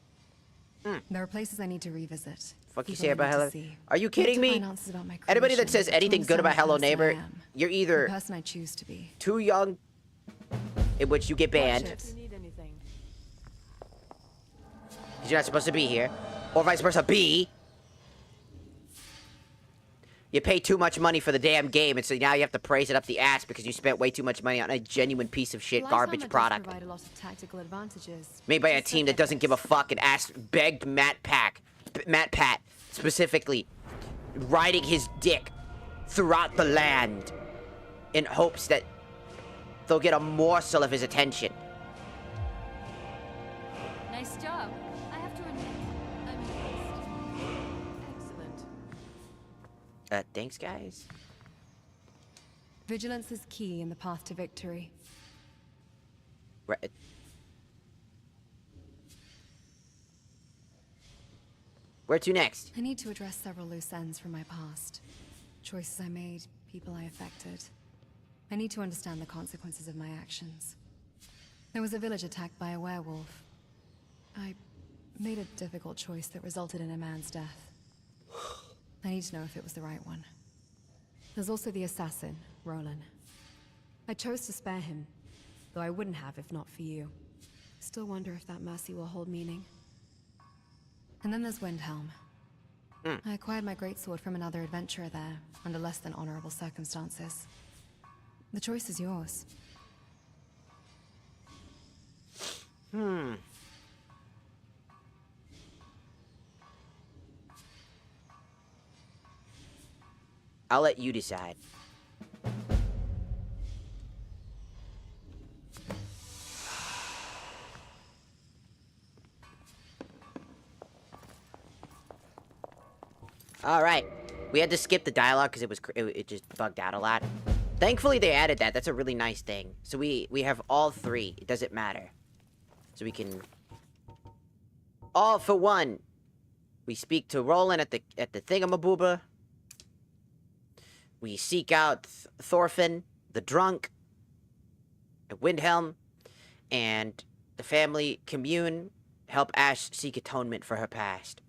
There are places I need to revisit. Fuck you people say I about need to Hello? see. Are you kidding Need to me? find answers about my Anybody that creation, says to anything good about understand Hello the person I Neighbor, am, you're the either person I choose to be. too young, in which you get banned, If you need anything. because you're not supposed to be here, or vice versa, B, you pay too much money for the damn game, and so now you have to praise it up the ass because you spent way too much money on a genuine piece of shit garbage product Provide a lot of tactical advantages. made by a Just team that doesn't give a fuck and begged Matt Pat specifically, riding his dick throughout the land in hopes that they'll get a morsel of his attention. Nice job. I have to admit, I'm impressed. Excellent. Thanks, guys. Vigilance is key in the path to victory. Right. Where to next? I need to address several loose ends from my past. Choices I made, people I affected. I need to understand the consequences of my actions. There was a village attacked by a werewolf. I made a difficult choice that resulted in a man's death. I need to know if it was the right one. There's also the assassin, Roland. I chose to spare him, though I wouldn't have if not for you. Still wonder if that mercy will hold meaning. And then there's Windhelm. I acquired my greatsword from another adventurer there, under less than honorable circumstances. The choice is yours. I'll let you decide. All right, we had to skip the dialogue because it just bugged out a lot. Thankfully, they added that. That's a really nice thing. So we have all three. It doesn't matter. So we can all for one. We speak to Roland at the thingamabooba. We seek out Thorfinn, the drunk, at Windhelm, and the family commune. Help Ash seek atonement for her past.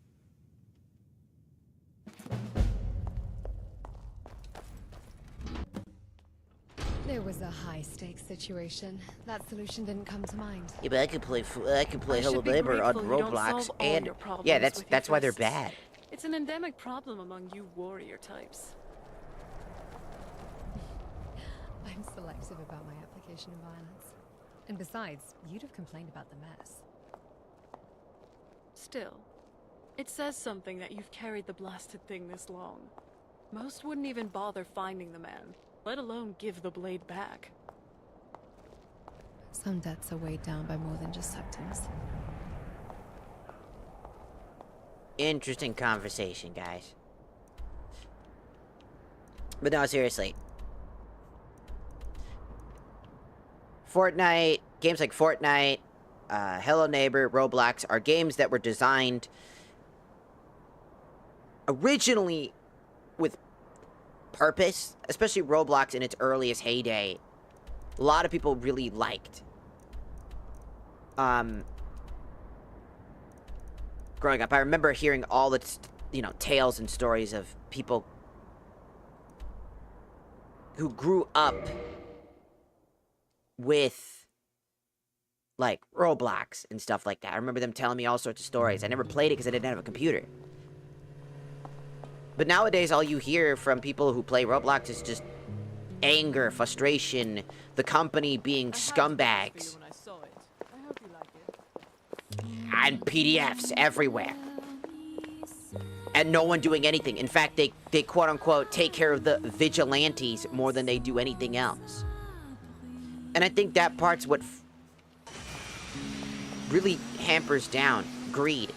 There was a high-stakes situation. That solution didn't come to mind. Yeah, but I could play I Hello should be Neighbor on grateful you don't Roblox, solve all and your problems yeah, with your that's why they're fists. bad. It's an endemic problem among you warrior types. I'm selective about my application of violence. And besides, you'd have complained about the mess. Still, it says something that you've carried the blasted thing this long. Most wouldn't even bother finding the man, let alone give the blade back. Some debts are weighed down by more than just symptoms. Interesting conversation, guys. But no, seriously. Fortnite, games like Fortnite, Hello Neighbor, Roblox are games that were designed originally with purpose, especially Roblox in its earliest heyday. A lot of people really liked. Growing up, I remember hearing all the, tales and stories of people who grew up with, like, Roblox and stuff like that. I remember them telling me all sorts of stories. I never played it because I didn't have a computer. But nowadays, all you hear from people who play Roblox is just anger, frustration, the company being scumbags. And PDFs everywhere. And no one doing anything. In fact, they quote-unquote take care of the vigilantes more than they do anything else. And I think that part's what really hampers down greed.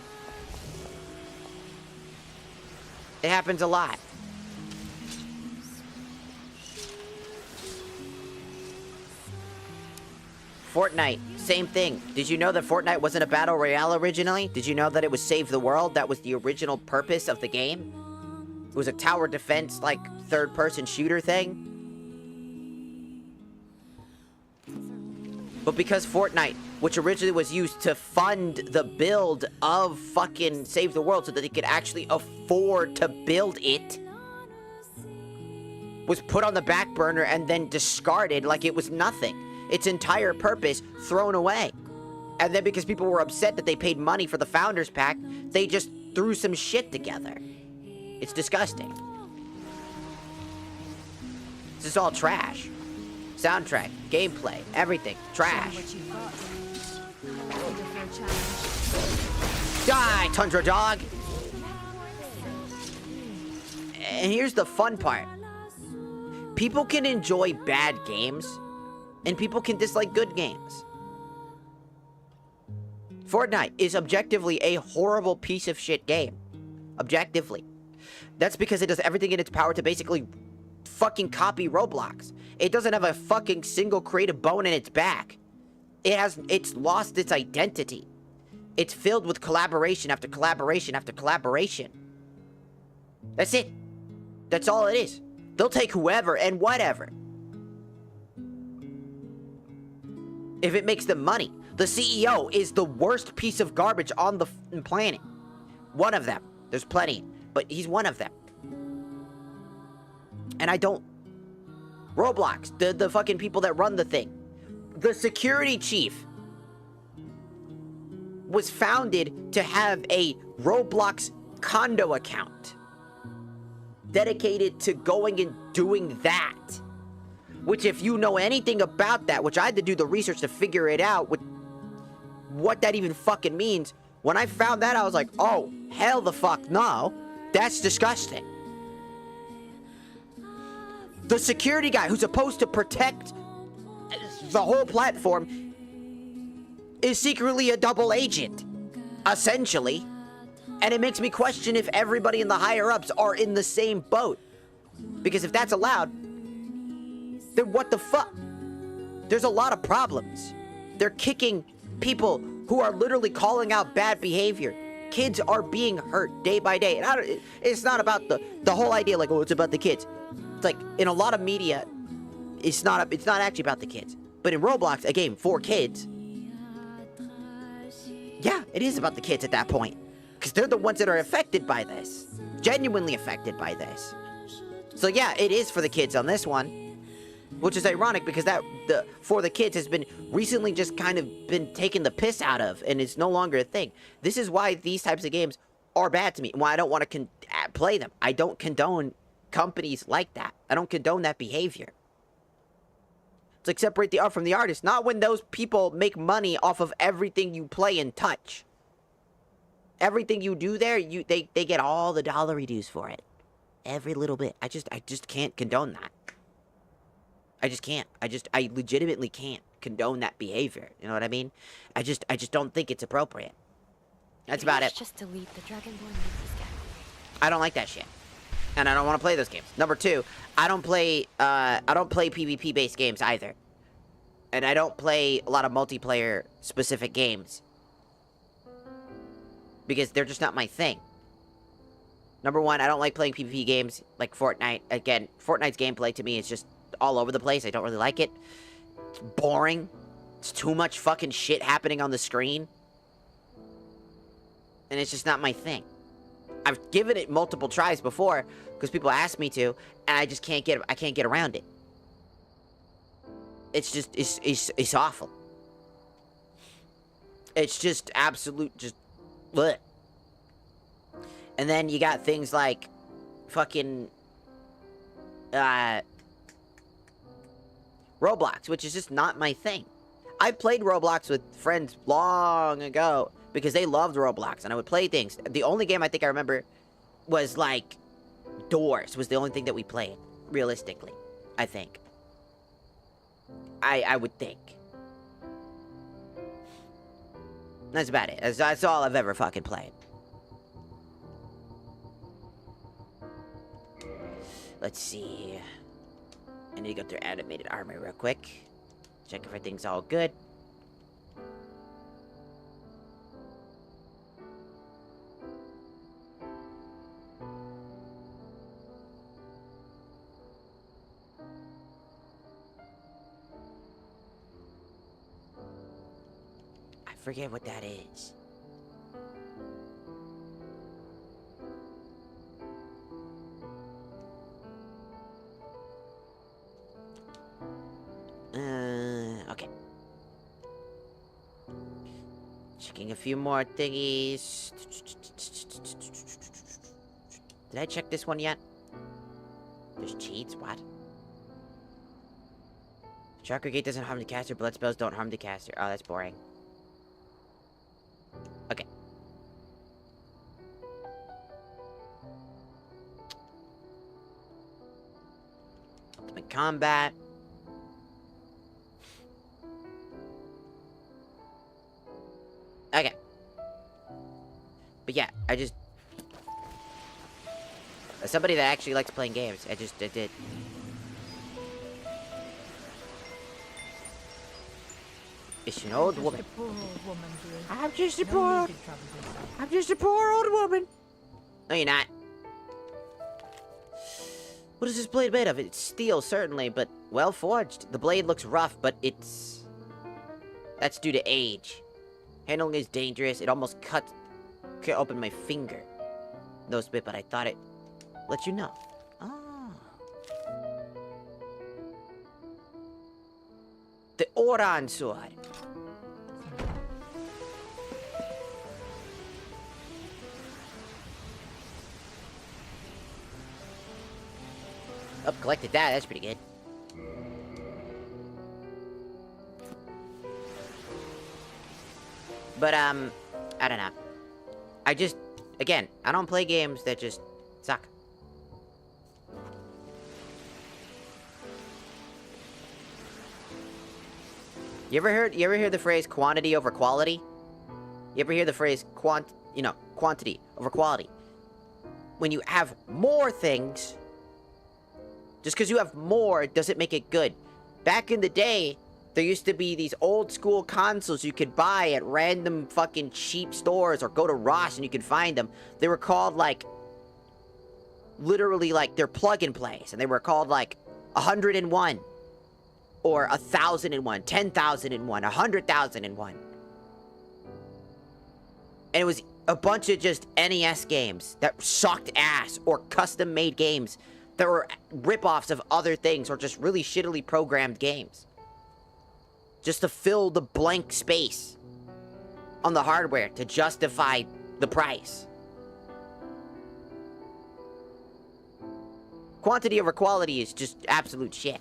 It happens a lot. Fortnite, same thing. Did you know that Fortnite wasn't a battle royale originally? Did you know that it was save the world? That was the original purpose of the game? It was a tower defense, like, third-person shooter thing. But because Fortnite, which originally was used to fund the build of fucking Save the World so that they could actually afford to build it, was put on the back burner and then discarded like it was nothing. Its entire purpose thrown away. And then because people were upset that they paid money for the Founders Pack, they just threw some shit together. It's disgusting. This is all trash. Soundtrack, gameplay, everything. Trash. Die, Tundra Dog! And here's the fun part. People can enjoy bad games, and people can dislike good games. Fortnite is objectively a horrible piece of shit game. Objectively. That's because it does everything in its power to basically fucking copy Roblox. It doesn't have a fucking single creative bone in its back. It's lost its identity. It's filled with collaboration after collaboration after collaboration. That's it. That's all it is. They'll take whoever and whatever. If it makes them money. The CEO is the worst piece of garbage on the planet. One of them. There's plenty, but he's one of them. And I don't... Roblox, the fucking people that run the thing. The security chief was founded to have a Roblox condo account dedicated to going and doing that. Which, if you know anything about that, which I had to do the research to figure it out, with what that even fucking means, when I found that, I was like, oh, hell the fuck no. That's disgusting. The security guy who's supposed to protect the whole platform is secretly a double agent, essentially. And it makes me question if everybody in the higher-ups are in the same boat. Because if that's allowed, then what the fuck? There's a lot of problems. They're kicking people who are literally calling out bad behavior. Kids are being hurt day by day. And it's not about the whole idea like, oh, it's about the kids. It's like, in a lot of media, it's not actually about the kids. But in Roblox, a game for kids, yeah, it is about the kids at that point. Because they're the ones that are affected by this. Genuinely affected by this. So yeah, it is for the kids on this one. Which is ironic because the for the kids has been recently just kind of been taken the piss out of. And it's no longer a thing. This is why these types of games are bad to me. And why I don't want to play them. I don't condone companies like that. I don't condone that behavior. It's like separate the art from the artist. Not when those people make money off of everything you play and touch. Everything you do there, they get all the dollary dues for it. Every little bit. I just can't condone that. I just can't. I legitimately can't condone that behavior. You know what I mean? I just don't think it's appropriate. That's about it. Just delete the Dragonborn again. I don't like that shit. And I don't want to play those games. Number two, I don't play PvP based games either. And I don't play a lot of multiplayer specific games. Because they're just not my thing. Number one, I don't like playing PvP games like Fortnite. Again, Fortnite's gameplay to me is just all over the place. I don't really like it. It's boring. It's too much fucking shit happening on the screen. And it's just not my thing. I've given it multiple tries before because people ask me to, and I just can't get around it. It's just it's awful. It's just absolute just bleh. And then you got things like fucking Roblox, which is just not my thing. I played Roblox with friends long ago because they loved Roblox and I would play things. The only game I think I remember was like Doors was the only thing that we played, realistically, I think. I would think. That's about it. That's all I've ever fucking played. Let's see. I need to go through animated armor real quick. Check if everything's all good. I forget what that is. Okay. Checking a few more thingies. Did I check this one yet? There's cheats? What? Chakra Gate doesn't harm the caster, blood spells don't harm the caster. Oh, that's boring. Okay. Ultimate combat. Okay. But yeah, I just... As somebody that actually likes playing games, I did. It's an old woman. I'm just a poor old woman. No, you're not. What is this blade made of? It's steel, certainly, but well forged. The blade looks rough, but it's... That's due to age. Handling is dangerous. It almost cut open my finger. Those bit, but I thought it let you know. Ah. The Oran sword. Oh, collected that. That's pretty good. But, I don't know. I just, again, I don't play games that just suck. You ever hear the phrase quantity over quality? You ever hear the phrase quantity over quality? When you have more things, just because you have more doesn't make it good. Back in the day, there used to be these old school consoles you could buy at random fucking cheap stores or go to Ross and you could find them. They were called like, literally like they're plug and plays. And they were called like 101 or 1001, 10,001, 100,001. And it was a bunch of just NES games that sucked ass or custom made games that were rip-offs of other things or just really shittily programmed games. Just to fill the blank space on the hardware to justify the price. Quantity over quality is just absolute shit.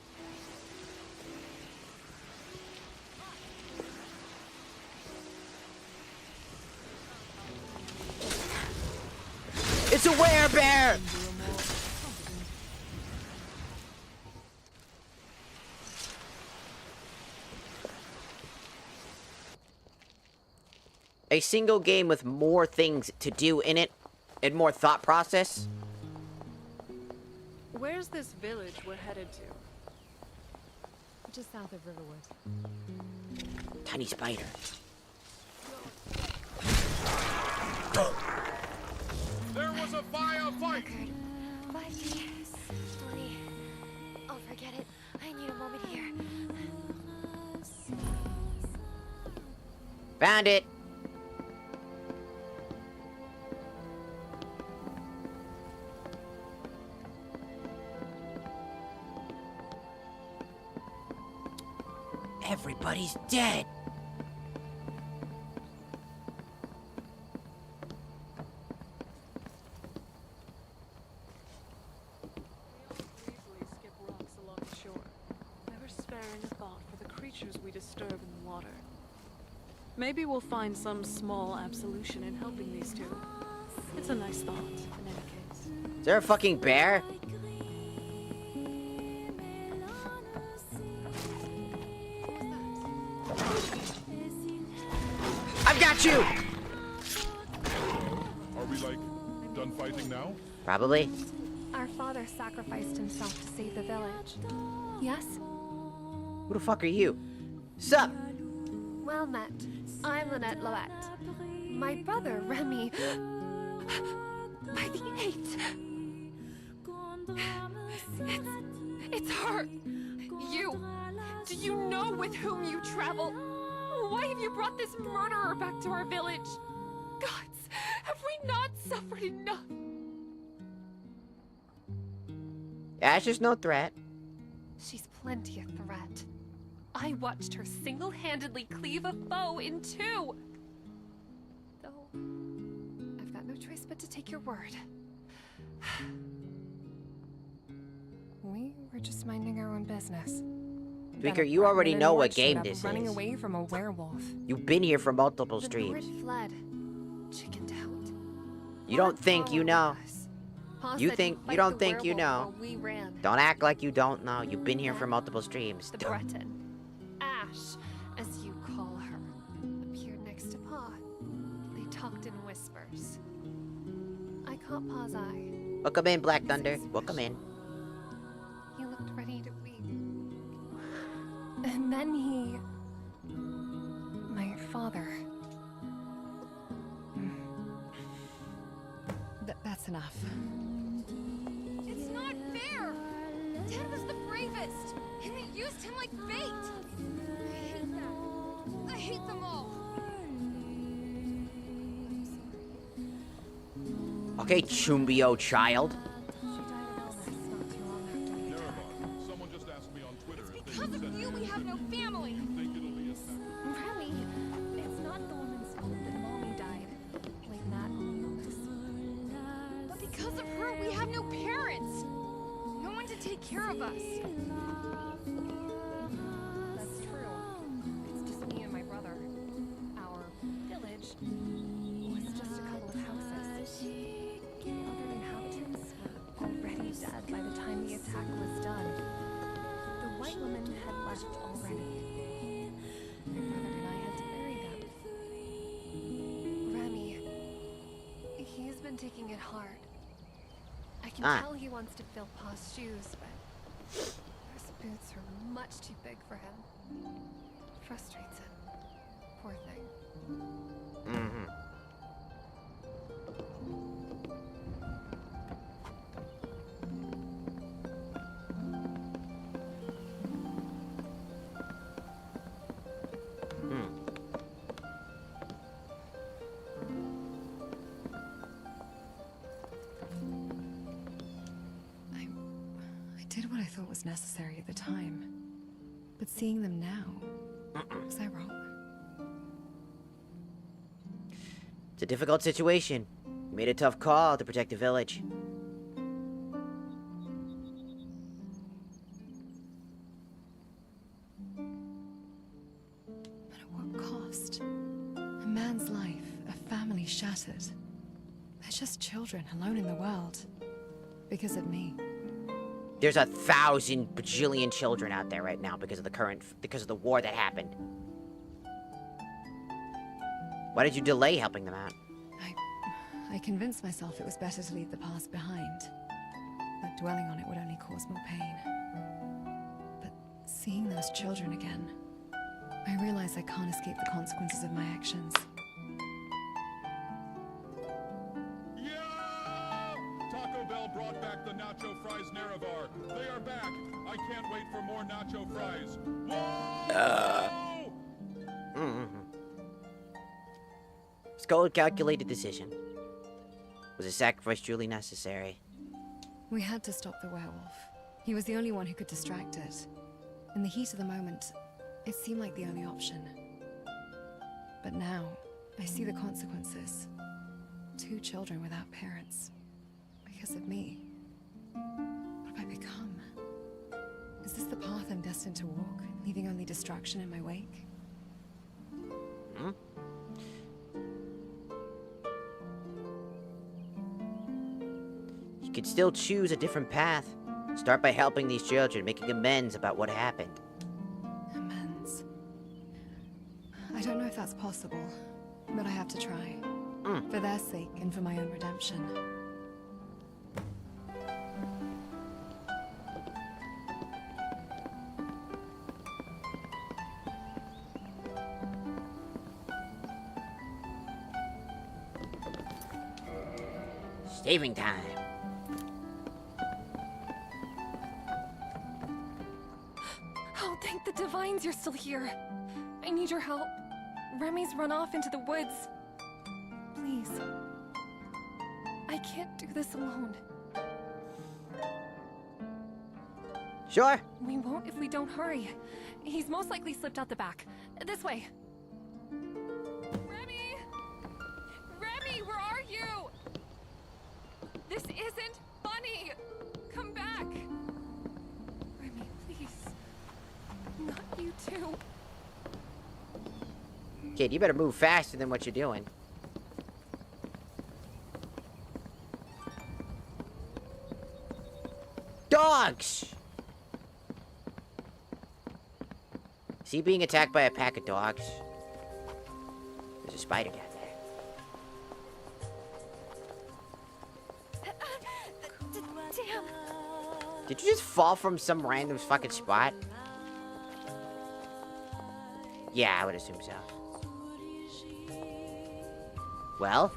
It's a werebear! A single game with more things to do in it and more thought process. Where's this village we're headed to? just south of Riverwood. Tiny spider. There was a firefight! Story. I'll forget it. I need a moment here. Found it. Everybody's dead. Easily skip rocks along the shore, never sparing a thought for the creatures we disturb in the water. Maybe we'll find some small absolution in helping these two. It's a nice thought, in any case. Is there a fucking bear? I've got you! Are we, like, done fighting now? Probably. Our father sacrificed himself to save the village. Yes? Who the fuck are you? Sup? Well met. I'm Lynette Loette. My brother, Remy... By the 8. It's her! You! Do you know with whom you travel? Why have you brought this murderer back to our village? Gods, have we not suffered enough? Ash is no threat. She's plenty a threat. I watched her single-handedly cleave a foe in two. Though, I've got no choice but to take your word. We were just minding our own business. Tweaker, you already know what game this running is. away from a werewolf. You've been here for multiple The streams. Nord fled, chickened out. You don't think you know. Pa You said think- he'd you fight don't the think you werewolf know. while we ran. Don't act like you don't know. You've been here for multiple streams. The Don't- Breton, Ash, as you call her, appeared next to Pa. They talked in whispers. I caught Pa's eye. Welcome in, Black Thunder. Welcome in. He looked ready to weep. And then he... My father... That's enough. It's not fair! Dad was the bravest, and they used him like bait! I hate that. I hate them all. Okay, Chumbio child. She died of illness not too long after the attack. Nerevar, someone just asked me on Twitter if they Because said of you, we have no family! think it'll be a second. Remy, it's not the woman's fault that Mommy died. Blame that on the illness. But because of her, we have no parents! No one to take care of us. That's true. It's just me and my brother. Our village was just a couple of houses. The other inhabitants were already dead by the time the attack was done. The white woman had left already. My brother and I had to bury them. Remy, he's been taking it hard. I can Ah. tell he wants to fill Pa's shoes, but those boots are much too big for him. Frustrates him. Poor thing. Mm-hmm. I did what I thought was necessary at the time. But seeing them now, was I wrong? It's a difficult situation. You made a tough call to protect the village. But at what cost? A man's life, a family shattered. They're just children alone in the world. Because of me. There's 1,000 bajillion children out there right now because of the war that happened. Why did you delay helping them out? I convinced myself it was better to leave the past behind. That dwelling on it would only cause more pain. But Seeing those children again, I realize I can't escape the consequences of my actions. Yo! Taco Bell brought back the nacho fries Nerevar. They are back. I can't wait for more nacho fries. Whoa! Skull calculated decision. Was a sacrifice truly necessary? We had to stop the werewolf. He was the only one who could distract it. In the heat of the moment, it seemed like the only option. But now, I see the consequences. 2 children without parents. Because of me. What have I become? Is this the path I'm destined to walk, leaving only destruction in my wake? You could still choose a different path. Start by helping these children, making amends about what happened. Amends. I don't know if that's possible, but I have to try. For their sake and for my own redemption. Saving time. Oh, thank the divines you're still here. I need your help. Remy's run off into the woods. Please. I can't do this alone. Sure. We won't if we don't hurry. He's most likely slipped out the back. This way. Remy! Remy, where are you? This isn't funny! Come back! Remy, please. Not you too. Kid, you better move faster than what you're doing. Dogs! Is he being attacked by a pack of dogs? There's a spider down there. Damn! Did you just fall from some random fucking spot? Yeah, I would assume so. Well?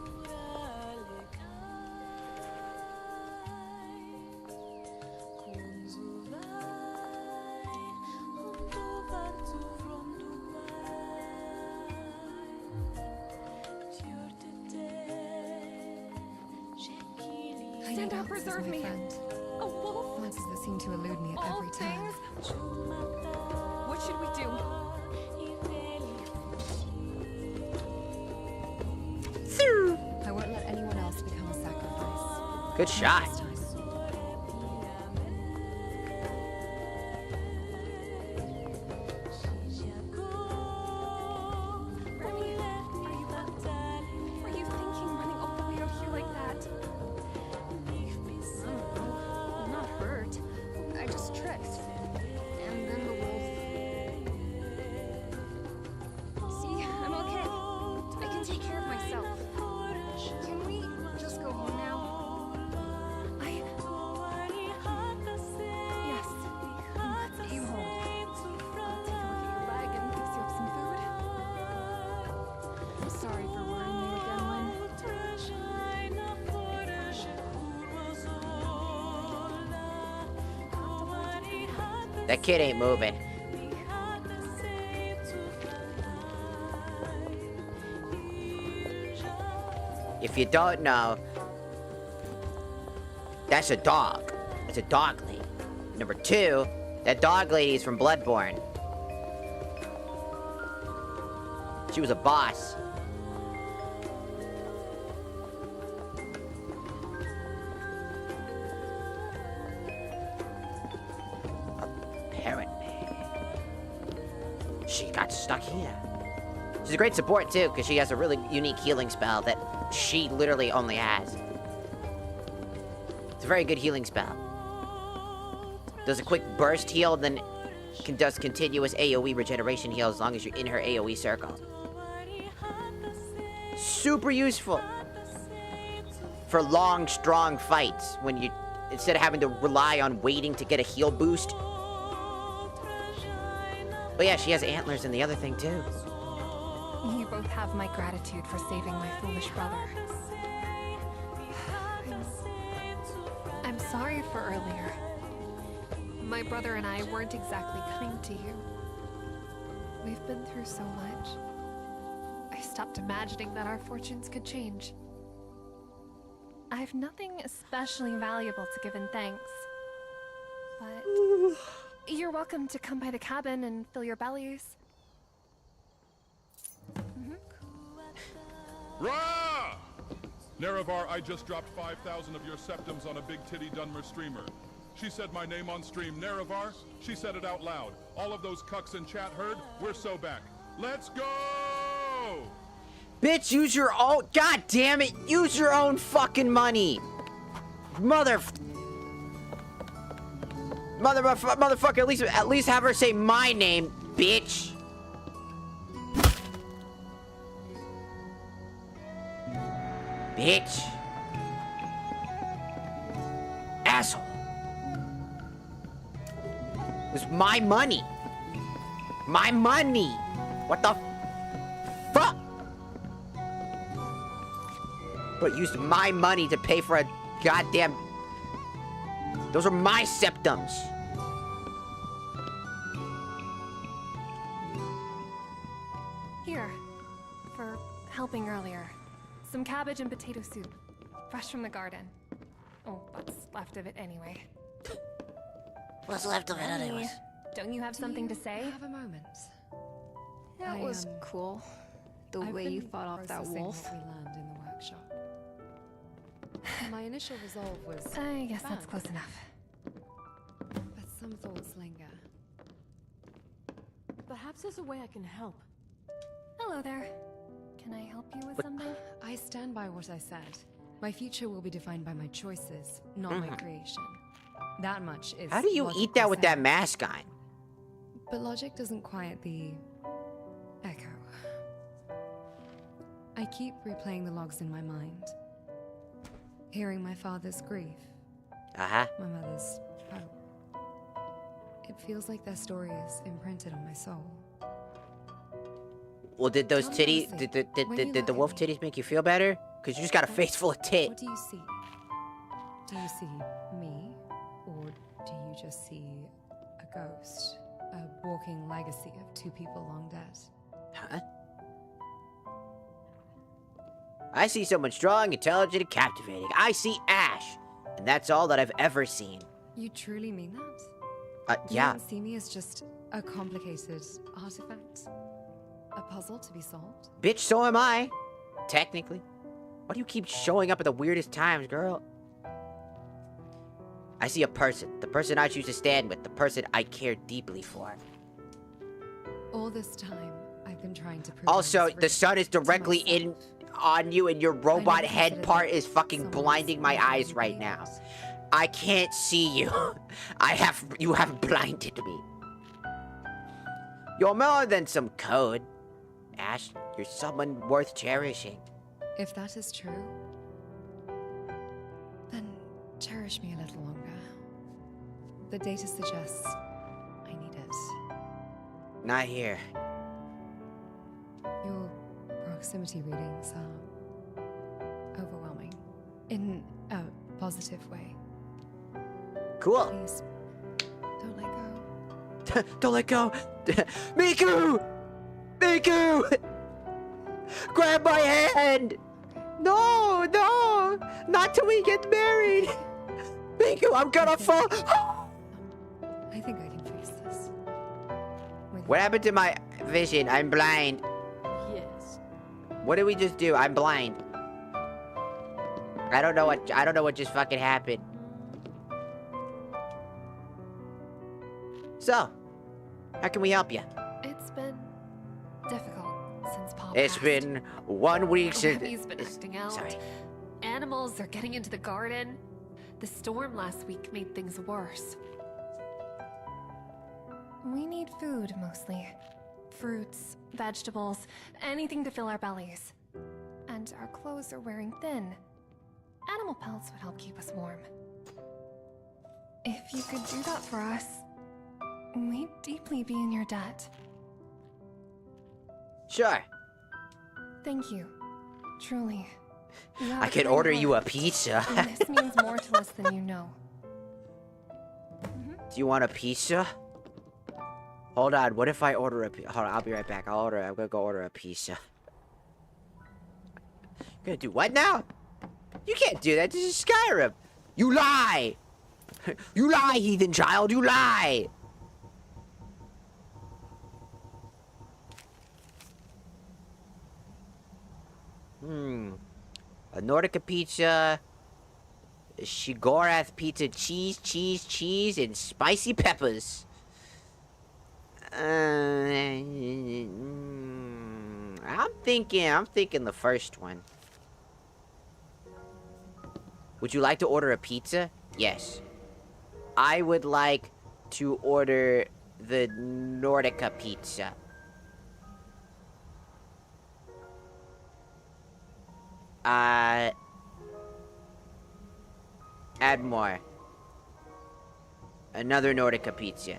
Stand up, preserve me. A wolf? Monsters that seem to elude me at All every turn. things? What should we do? I won't let anyone else become a sacrifice. Good shot. This time. Remy, are you hurt? Were you thinking running all the way out here like that? I'm not hurt. I just tripped. And then the wolf. See, I'm okay. I can take care of myself. Can we just go home now? Yes. Let's go home. I'll take a look at your leg and fix you up some food. I'm sorry for worrying you again, Lynn. That kid ain't moving. If you don't know, that's a dog. It's a dog lady. Number 2, that dog lady is from Bloodborne. She was a boss. Apparently. She got stuck here. She's a great support too, because she has a really unique healing spell that she literally only has. It's a very good healing spell. Does a quick burst heal, then does continuous AoE regeneration heal as long as you're in her AoE circle. Super useful for long, strong fights when you, instead of having to rely on waiting to get a heal boost. But yeah, she has antlers in the other thing too. You both have my gratitude for saving my foolish brother. I'm sorry for earlier. My brother and I weren't exactly kind to you. We've been through so much. I stopped imagining that our fortunes could change. I've nothing especially valuable to give in thanks. But you're welcome to come by the cabin and fill your bellies. Rah! Nerevar, I just dropped 5,000 of your septums on a big titty Dunmer streamer. She said my name on stream, Nerevar. She said it out loud. All of those cucks in chat heard. We're so back. Let's go! Bitch, use your own. God damn it! Use your own fucking money, motherfucker. At least have her say my name, bitch. Bitch. Asshole. It was my money. My money. What the fuck? But used my money to pay for a goddamn... Those are my septums. Here, for helping earlier. Some cabbage and potato soup, fresh from the garden. Oh, what's left of it anyway. What's left of it anyways? Don't you have something to say? Have a moment. That was cool. The way you fought off that wolf. What we learned in the workshop. My initial resolve was... I guess that's fun, close enough. but some thoughts linger. Perhaps there's a way I can help. Hello there. Can I help you with something? I stand by what I said. My future will be defined by my choices, not my creation. That much is... How do you eat that with that mask on? But logic doesn't quiet the... echo. I keep replaying the logs in my mind. Hearing my father's grief. Uh-huh. My mother's hope. It feels like their story is imprinted on my soul. Well, did those Tell me titties... honestly, Did when you the look at wolf me- titties make you feel better? Because you just got a face full of tit. What do you see? Do you see me? Or do you just see a ghost? A walking legacy of two people long dead? Huh? I see someone strong, intelligent, and captivating. I see Ash. And that's all that I've ever seen. You truly mean that? You Yeah. don't see me as just a complicated artifact? A puzzle to be solved? Bitch, so am I. Technically. Why do you keep showing up at the weirdest times, girl? I see a person. The person I choose to stand with. The person I care deeply for. All this time, I've been trying to prove Also, I was the real sun is to directly in myself. on you, and your robot never head considered part that is fucking someone blinding my else eyes really right now. believed. I can't see you. You have blinded me. You're more than some code. Ash, you're someone worth cherishing. If that is true, then cherish me a little longer. The data suggests I need it. Not here. Your proximity readings are overwhelming. In a positive way. Cool. Please, don't let go. Don't let go. Miku! Miku! Grab my hand! No, no! Not till we get married! Miku, I'm gonna fall! I think I can face this. What happened to my vision? I'm blind. Yes. What did we just do? I'm blind. I don't know what just fucking happened. So, how can we help you? It's been difficult since Paul It's passed. been 1 week since... He's been acting out. Sorry. Animals are getting into the garden. The storm last week made things worse. We need food, mostly. Fruits, vegetables, anything to fill our bellies. And our clothes are wearing thin. Animal pelts would help keep us warm. If you could do that for us, we'd deeply be in your debt. Sure. Thank you. Truly. I could order you a pizza. This means more to us than you know. Do you want a pizza? Hold on, what if I order a pizza? Hold on, I'll be right back. I'm gonna go order a pizza. You're gonna do what now? You can't do that, this is Skyrim. You lie! You lie, heathen child, you lie! A Nordica pizza, a Shigorath pizza, cheese, and spicy peppers. I'm thinking the first one. Would you like to order a pizza? Yes. I would like to order the Nordica pizza. Add more. Another Nordica pizza.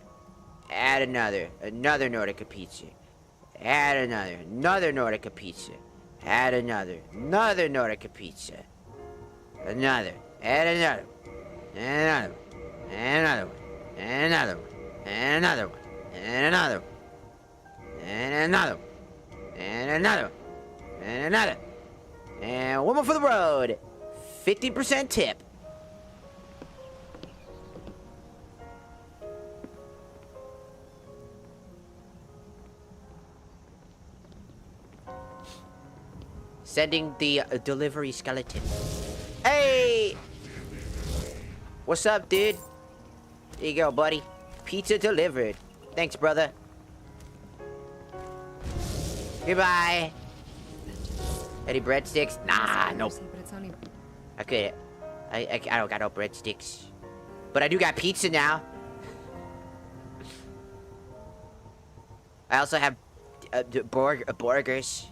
Add another Nordica pizza. Add another Nordica pizza. Add another Nordica pizza. Add another, and another one, and another one, and another one, and another one, and another one, and another one, and another one, and another. And one more for the road. 50% tip. Sending the delivery skeleton. Hey! What's up, dude? Here you go, buddy. Pizza delivered. Thanks, brother. Goodbye. Any breadsticks? Nah, nope. But it's only... I don't got no breadsticks. But I do got pizza now. I also have burgers.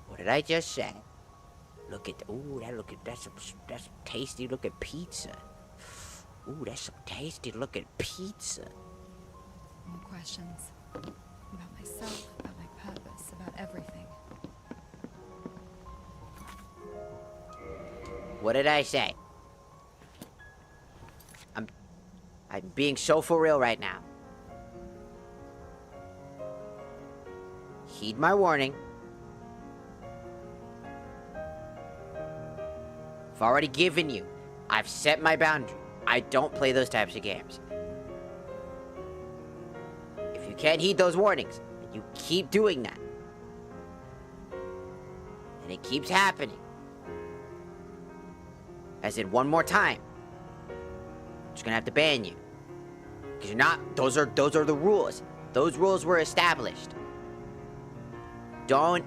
What did I just say? Look at, ooh, that's some tasty looking pizza. Ooh, that's some tasty looking pizza. More questions. About myself, about my purpose, about everything. What did I say? I'm being so for real right now. Heed my warning. I've already given you. I've set my boundary. I don't play those types of games. If you can't heed those warnings, and you keep doing that, and it keeps happening, as in one more time, I'm just gonna have to ban you. Because you're not, those are the rules. Those rules were established. Don't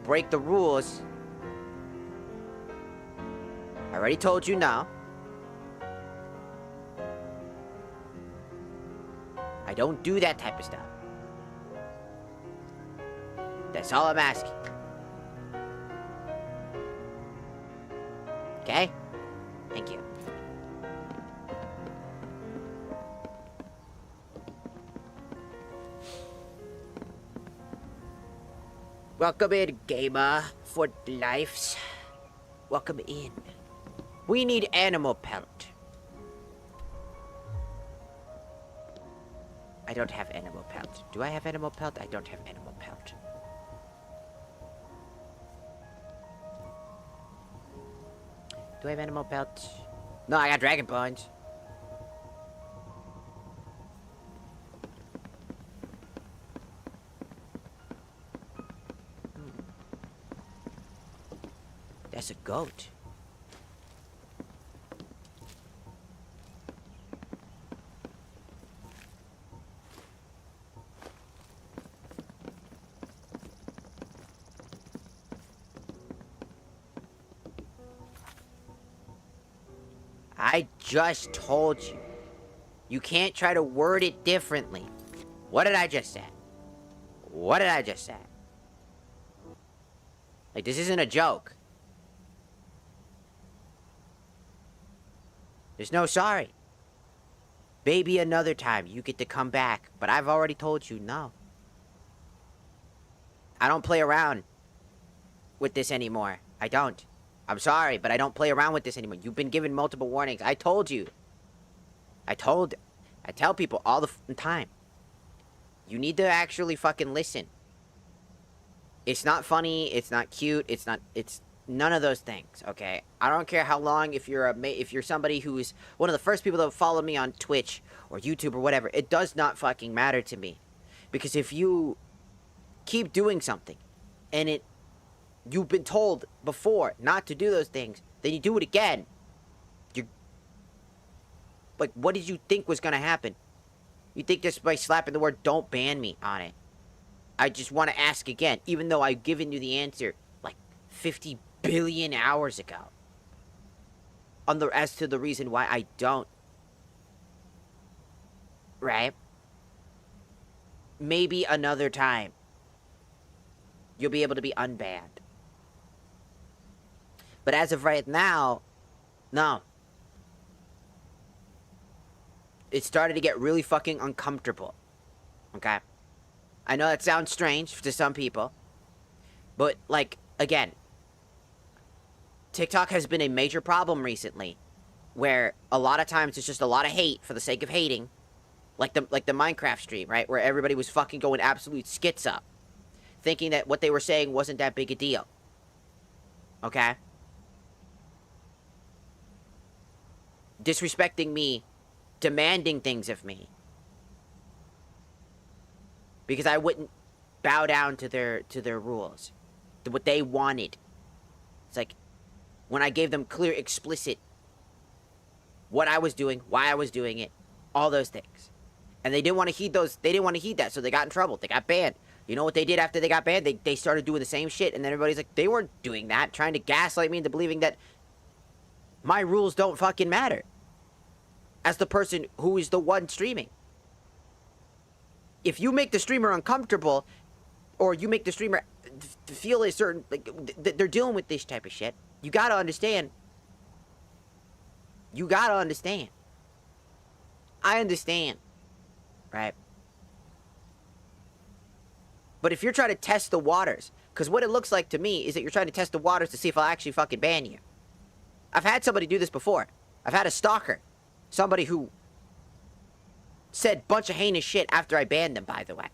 break the rules. I already told you no. I don't do that type of stuff. That's all I'm asking. Okay? Thank you. Welcome in, gamer for lives. Welcome in. We need animal pelt. I don't have animal pelt. Do I have animal pelt? I don't have animal pelt. Do I have animal pelt? No, I got dragon bones. That's a goat. I just told you. You can't try to word it differently. What did I just say? What did I just say? Like, this isn't a joke. There's no sorry. Maybe another time you get to come back, but I've already told you no. I don't play around with this anymore. I don't. I'm sorry, but I don't play around with this anymore. You've been given multiple warnings. I told you. I tell people all the time. You need to actually fucking listen. It's not funny. It's not cute. It's none of those things, okay? I don't care how long, if you're somebody who's one of the first people that followed me on Twitch or YouTube or whatever, it does not fucking matter to me. Because if you keep doing something and you've been told before not to do those things, then you do it again. Like, what did you think was gonna happen? You think just by slapping the word "don't ban me" on it? I just want to ask again, even though I've given you the answer like 50 billion hours ago. As to the reason why I don't. Right? Maybe another time you'll be able to be unbanned. But as of right now, no. It started to get really fucking uncomfortable. Okay? I know that sounds strange to some people. But, like, again, TikTok has been a major problem recently. Where a lot of times it's just a lot of hate for the sake of hating. Like the Minecraft stream, right? Where everybody was fucking going absolute skits up. Thinking that what they were saying wasn't that big a deal. Okay? Disrespecting me. Demanding things of me. Because I wouldn't bow down to their rules. To what they wanted. It's like, when I gave them clear, explicit, what I was doing, why I was doing it, all those things. And they didn't want to heed that, so they got in trouble. They got banned. You know what they did after they got banned? They started doing the same shit, and then everybody's like, they weren't doing that, trying to gaslight me into believing that my rules don't fucking matter. As the person who is the one streaming. If you make the streamer uncomfortable, or you make the streamer feel a certain, like, they're dealing with this type of shit, you gotta understand. You gotta understand. I understand. Right? But if you're trying to test the waters, because what it looks like to me is that you're trying to test the waters to see if I'll actually fucking ban you. I've had somebody do this before. I've had a stalker. Somebody who said a bunch of heinous shit after I banned them, by the way.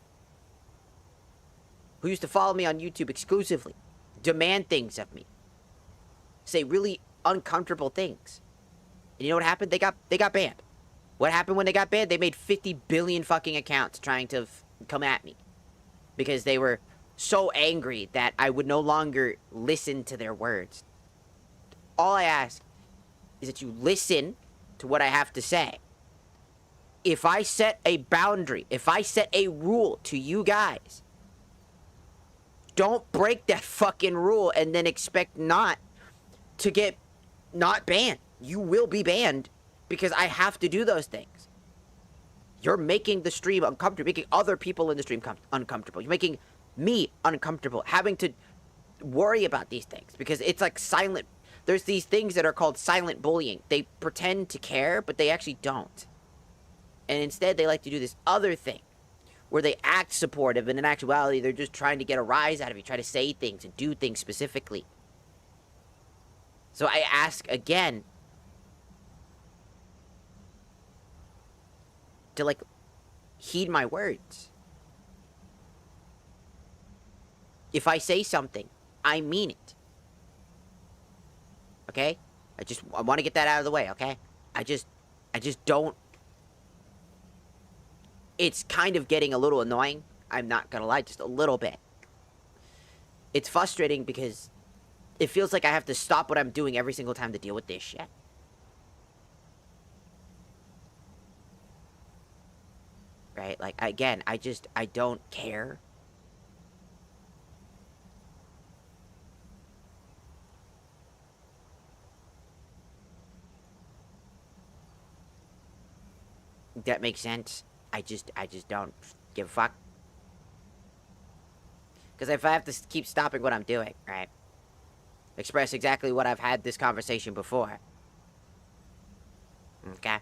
Who used to follow me on YouTube exclusively. Demand things of me. Say really uncomfortable things. And you know what happened? They got banned. What happened when they got banned? They made 50 billion fucking accounts trying to come at me. Because they were so angry that I would no longer listen to their words. All I ask is that you listen to what I have to say. If I set a boundary, if I set a rule to you guys, don't break that fucking rule and then expect not to get not banned. You will be banned because I have to do those things. You're making the stream uncomfortable, making other people in the stream uncomfortable. You're making me uncomfortable, having to worry about these things because it's like silent. There's these things that are called silent bullying. They pretend to care, but they actually don't. And instead, they like to do this other thing where they act supportive, and in actuality, they're just trying to get a rise out of you, try to say things and do things specifically. So I ask again to, like, heed my words. If I say something, I mean it. Okay? I want to get that out of the way, okay? I just don't. It's kind of getting a little annoying. I'm not gonna lie, just a little bit. It's frustrating because it feels like I have to stop what I'm doing every single time to deal with this shit. Right? Like, again, I don't care. That makes sense. I just don't give a fuck. Because if I have to keep stopping what I'm doing, right? Express exactly what I've had this conversation before. Okay?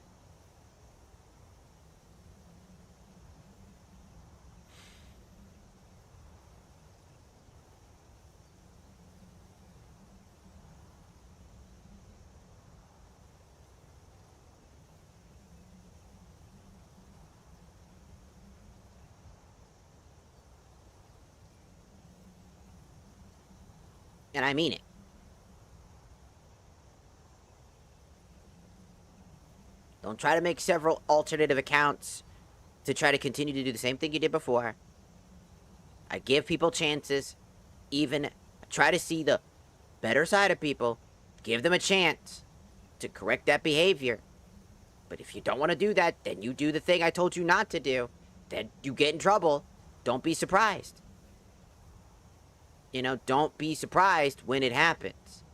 And I mean it. Don't try to make several alternative accounts to try to continue to do the same thing you did before. I give people chances. Even try to see the better side of people. Give them a chance to correct that behavior. But if you don't want to do that, then you do the thing I told you not to do. Then you get in trouble. Don't be surprised. You know, don't be surprised when it happens.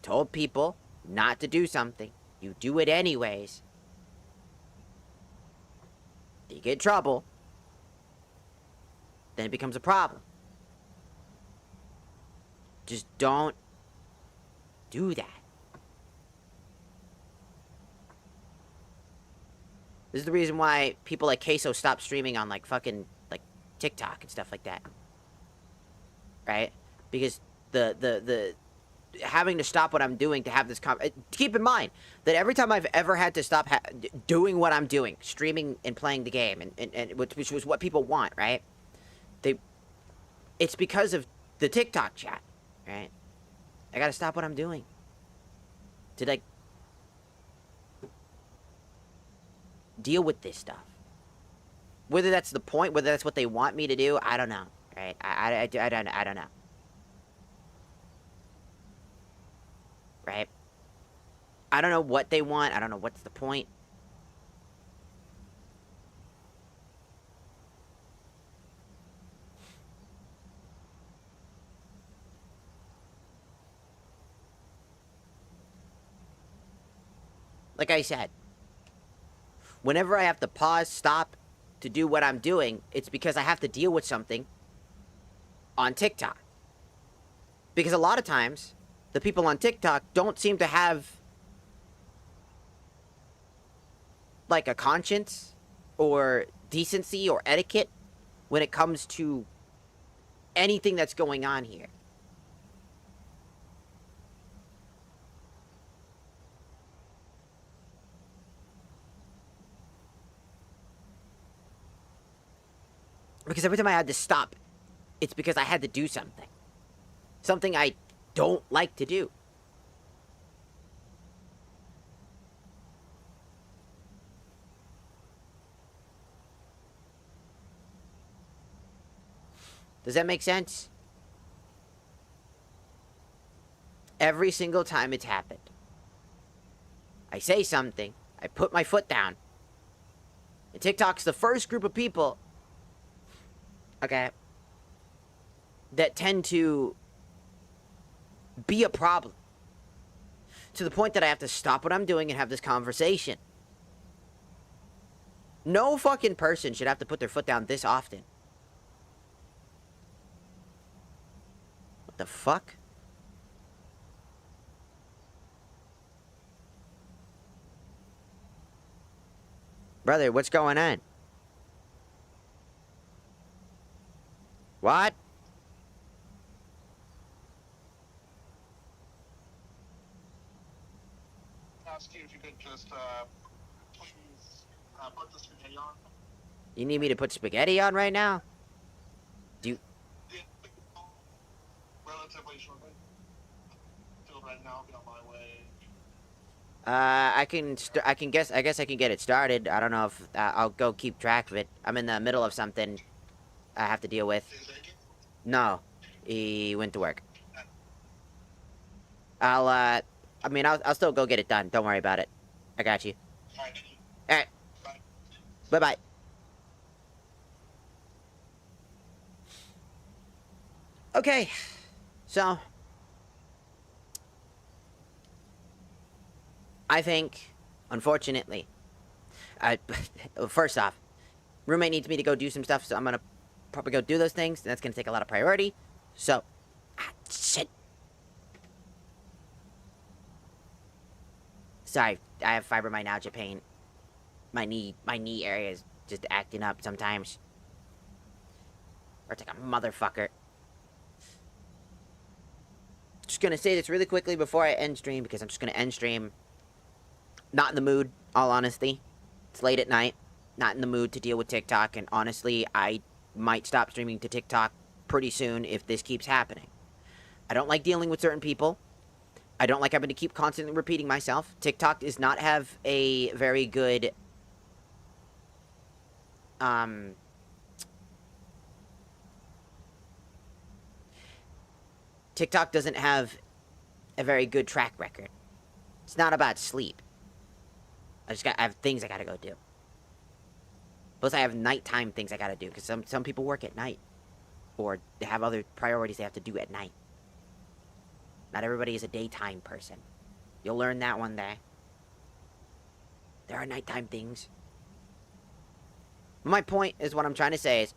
Told people not to do something. You do it anyways. You get in trouble. Then it becomes a problem. Just don't do that. This is the reason why people like Queso stop streaming on, like, fucking, like, TikTok and stuff like that. Right? Because the having to stop what I'm doing to have this keep in mind that every time I've ever had to stop doing what I'm doing, streaming and playing the game, and which was what people want, right? It's because of the TikTok chat, right? I gotta stop what I'm doing to, like, deal with this stuff. Whether that's the point, whether that's what they want me to do, I don't know, right? I don't know. Right? I don't know what they want. I don't know what's the point. Like I said, whenever I have to pause, stop to do what I'm doing, it's because I have to deal with something on TikTok. Because a lot of times, the people on TikTok don't seem to have, like, a conscience or decency or etiquette when it comes to anything that's going on here. Because every time I had to stop, it's because I had to do something. Something I don't like to do. Does that make sense? Every single time it's happened. I say something, I put my foot down. And TikTok's the first group of people, okay, that tend to be a problem. To the point that I have to stop what I'm doing and have this conversation. No fucking person should have to put their foot down this often. What the fuck? Brother, what's going on? What? Ask you if you could just please put the spaghetti on. You need me to put spaghetti on right now? Do you... Relatively shortly. Feel right now, be on my way. I guess I can get it started. I don't know if I'll go keep track of it. I'm in the middle of something I have to deal with. No, he went to work. I'll still go get it done. Don't worry about it. I got you. Alright. Bye-bye. Okay. So, I think, unfortunately, first off, roommate needs me to go do some stuff, so I'm gonna probably go do those things, and that's gonna take a lot of priority. So, shit. Sorry, I have fibromyalgia pain. My knee area is just acting up sometimes. Or it's like a motherfucker. Just gonna say this really quickly before I end stream, because I'm just gonna end stream. Not in the mood, all honesty. It's late at night. Not in the mood to deal with TikTok, and honestly, I might stop streaming to TikTok pretty soon if this keeps happening. I don't like dealing with certain people. I don't like having to keep constantly repeating myself. TikTok does not have a very good, TikTok doesn't have a very good track record. It's not about sleep. I have things I gotta go do. Plus, I have nighttime things I gotta do, because some people work at night. Or they have other priorities they have to do at night. Not everybody is a daytime person. You'll learn that one day. There are nighttime things. My point is, what I'm trying to say is,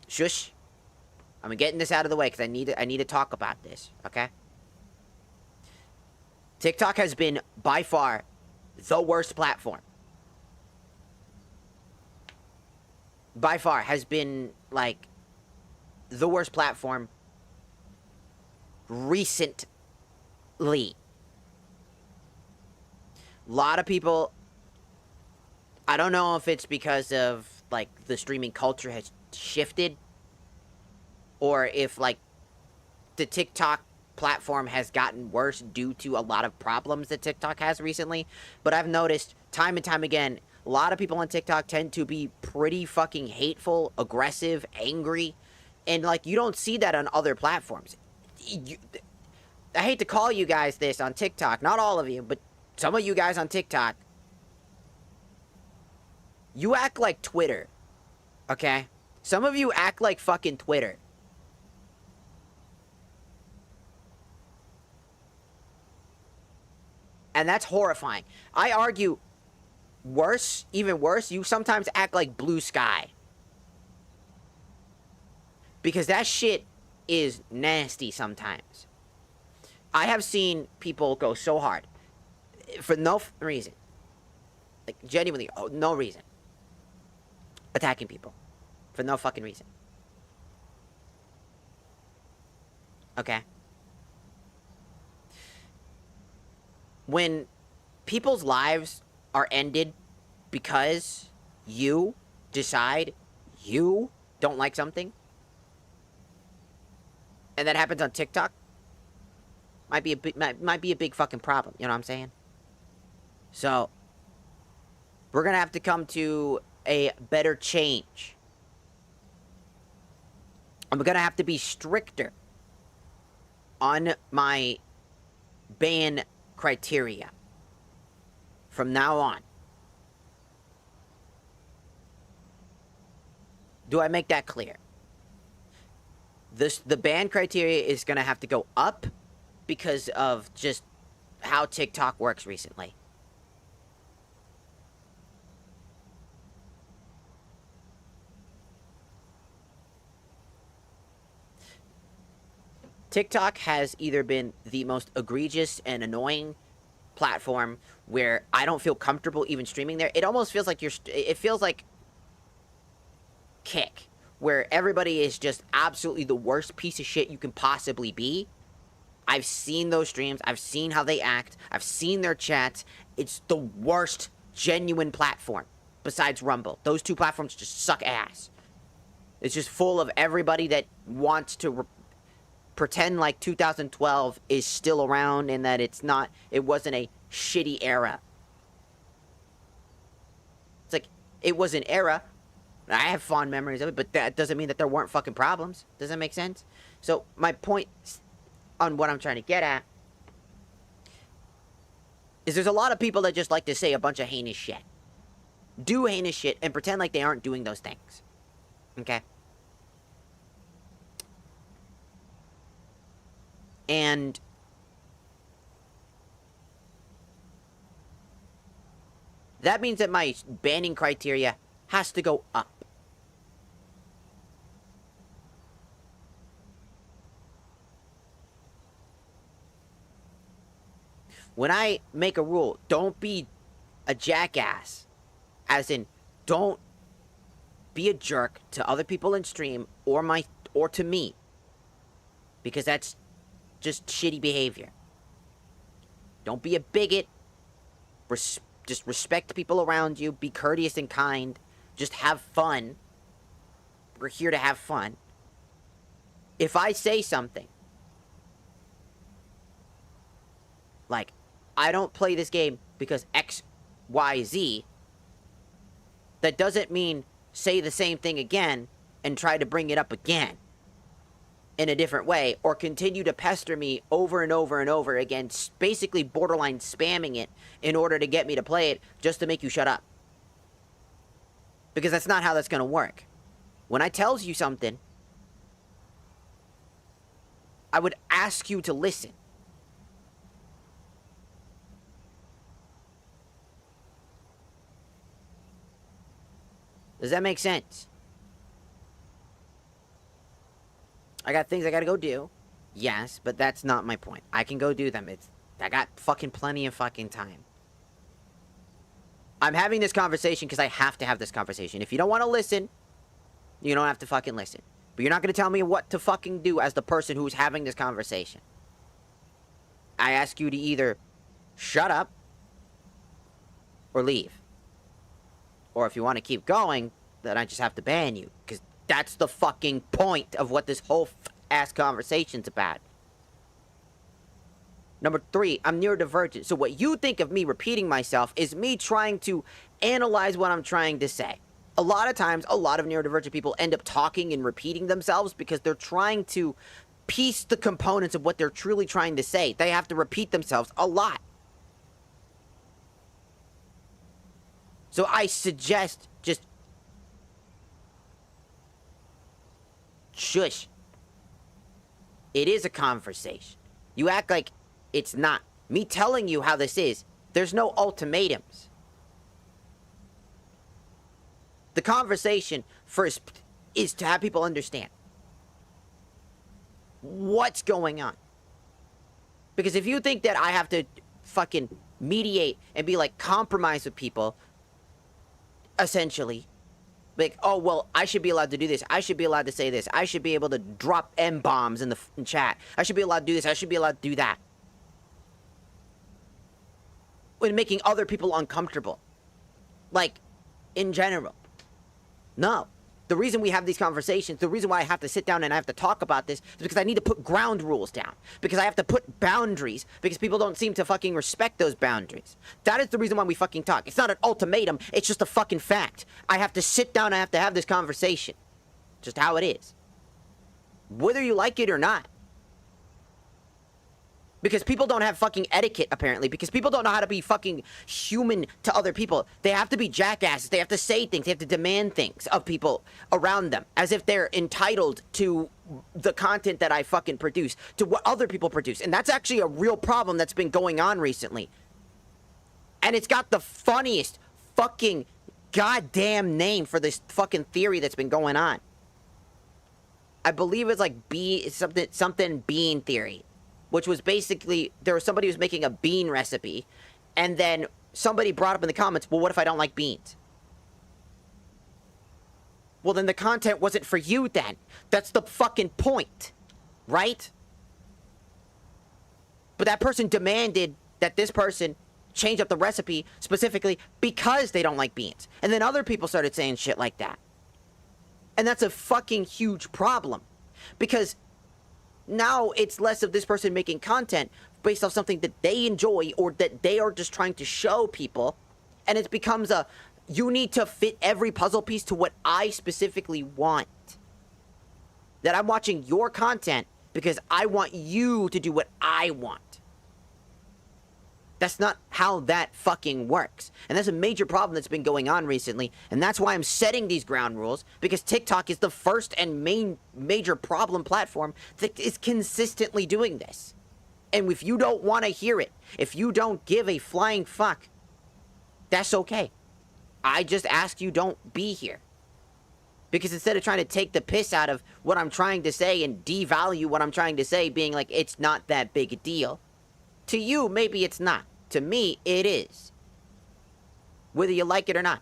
shush. I'm getting this out of the way, because I need to talk about this, okay? TikTok has been, by far, the worst platform. By far, has been, like, the worst platform recently. A lot of people, I don't know if it's because of, like, the streaming culture has shifted, or if, like, the TikTok platform has gotten worse due to a lot of problems that TikTok has recently. But I've noticed time and time again, a lot of people on TikTok tend to be pretty fucking hateful, aggressive, angry, and, like, you don't see that on other platforms. I hate to call you guys this on TikTok, not all of you, but some of you guys on TikTok, you act like Twitter, okay? Some of you act like fucking Twitter. And that's horrifying. I argue, worse, even worse, you sometimes act like Blue Sky. Because that shit is nasty sometimes. I have seen people go so hard. For no reason. Like, genuinely, no reason. Attacking people. For no fucking reason. Okay? When people's lives are ended because you decide you don't like something, and that happens on TikTok, might be a big fucking problem. You know what I'm saying? So, we're gonna have to come to a better change. I'm gonna have to be stricter on my ban criteria from now on. Do I make that clear? The ban criteria is going to have to go up because of just how TikTok works recently. TikTok has either been the most egregious and annoying platform where I don't feel comfortable even streaming there. It almost feels like it feels like Kick, where everybody is just absolutely the worst piece of shit you can possibly be. I've seen those streams. I've seen how they act. I've seen their chats. It's the worst genuine platform besides Rumble. Those two platforms just suck ass. It's just full of everybody that wants to pretend like 2012 is still around and that it wasn't a shitty era. It's like, it was an era. I have fond memories of it, but that doesn't mean that there weren't fucking problems. Does that make sense? So, my point on what I'm trying to get at is there's a lot of people that just like to say a bunch of heinous shit. Do heinous shit and pretend like they aren't doing those things. Okay? And that means that my banning criteria has to go up. When I make a rule, don't be a jackass. As in, don't be a jerk to other people in stream or to me. Because that's just shitty behavior. Don't be a bigot. Just respect people around you. Be courteous and kind. Just have fun. We're here to have fun. If I say something I don't play this game because X, Y, Z, that doesn't mean say the same thing again and try to bring it up again in a different way, or continue to pester me over and over and over again, basically borderline spamming it in order to get me to play it just to make you shut up. Because that's not how that's going to work. When I tells you something, I would ask you to listen. Does that make sense? I got things I gotta go do. Yes, but that's not my point. I can go do them. I got fucking plenty of fucking time. I'm having this conversation because I have to have this conversation. If you don't want to listen, you don't have to fucking listen. But you're not gonna tell me what to fucking do as the person who's having this conversation. I ask you to either shut up or leave. Or if you want to keep going, then I just have to ban you. Because that's the fucking point of what this whole ass conversation's about. Number 3, I'm neurodivergent. So what you think of me repeating myself is me trying to analyze what I'm trying to say. A lot of times, a lot of neurodivergent people end up talking and repeating themselves because they're trying to piece the components of what they're truly trying to say. They have to repeat themselves a lot. So I suggest just shush. It is a conversation. You act like it's not. Me telling you how this is, there's no ultimatums. The conversation first is to have people understand what's going on. Because if you think that I have to fucking mediate and be like compromise with people, essentially, like, oh, well, I should be allowed to do this. I should be allowed to say this. I should be able to drop M-bombs in the chat. I should be allowed to do this. I should be allowed to do that. When making other people uncomfortable. Like, in general. No. The reason we have these conversations, the reason why I have to sit down and I have to talk about this is because I need to put ground rules down. Because I have to put boundaries. Because people don't seem to fucking respect those boundaries. That is the reason why we fucking talk. It's not an ultimatum. It's just a fucking fact. I have to sit down and I have to have this conversation. Just how it is. Whether you like it or not. Because people don't have fucking etiquette, apparently. Because people don't know how to be fucking human to other people. They have to be jackasses. They have to say things. They have to demand things of people around them. As if they're entitled to the content that I fucking produce. To what other people produce. And that's actually a real problem that's been going on recently. And it's got the funniest fucking goddamn name for this fucking theory that's been going on. I believe it's like something bean theory. Which was basically, there was somebody who was making a bean recipe, and then somebody brought up in the comments, well, what if I don't like beans? Well, then the content wasn't for you then. That's the fucking point, right? But that person demanded that this person change up the recipe specifically because they don't like beans. And then other people started saying shit like that. And that's a fucking huge problem. Because now it's less of this person making content based off something that they enjoy or that they are just trying to show people. And it becomes a, you need to fit every puzzle piece to what I specifically want. That I'm watching your content because I want you to do what I want. That's not how that fucking works. And that's a major problem that's been going on recently. And that's why I'm setting these ground rules. Because TikTok is the first and major problem platform that is consistently doing this. And if you don't want to hear it, if you don't give a flying fuck, that's okay. I just ask you don't be here. Because instead of trying to take the piss out of what I'm trying to say and devalue what I'm trying to say, being like, it's not that big a deal. To you, maybe it's not. To me, it is. Whether you like it or not.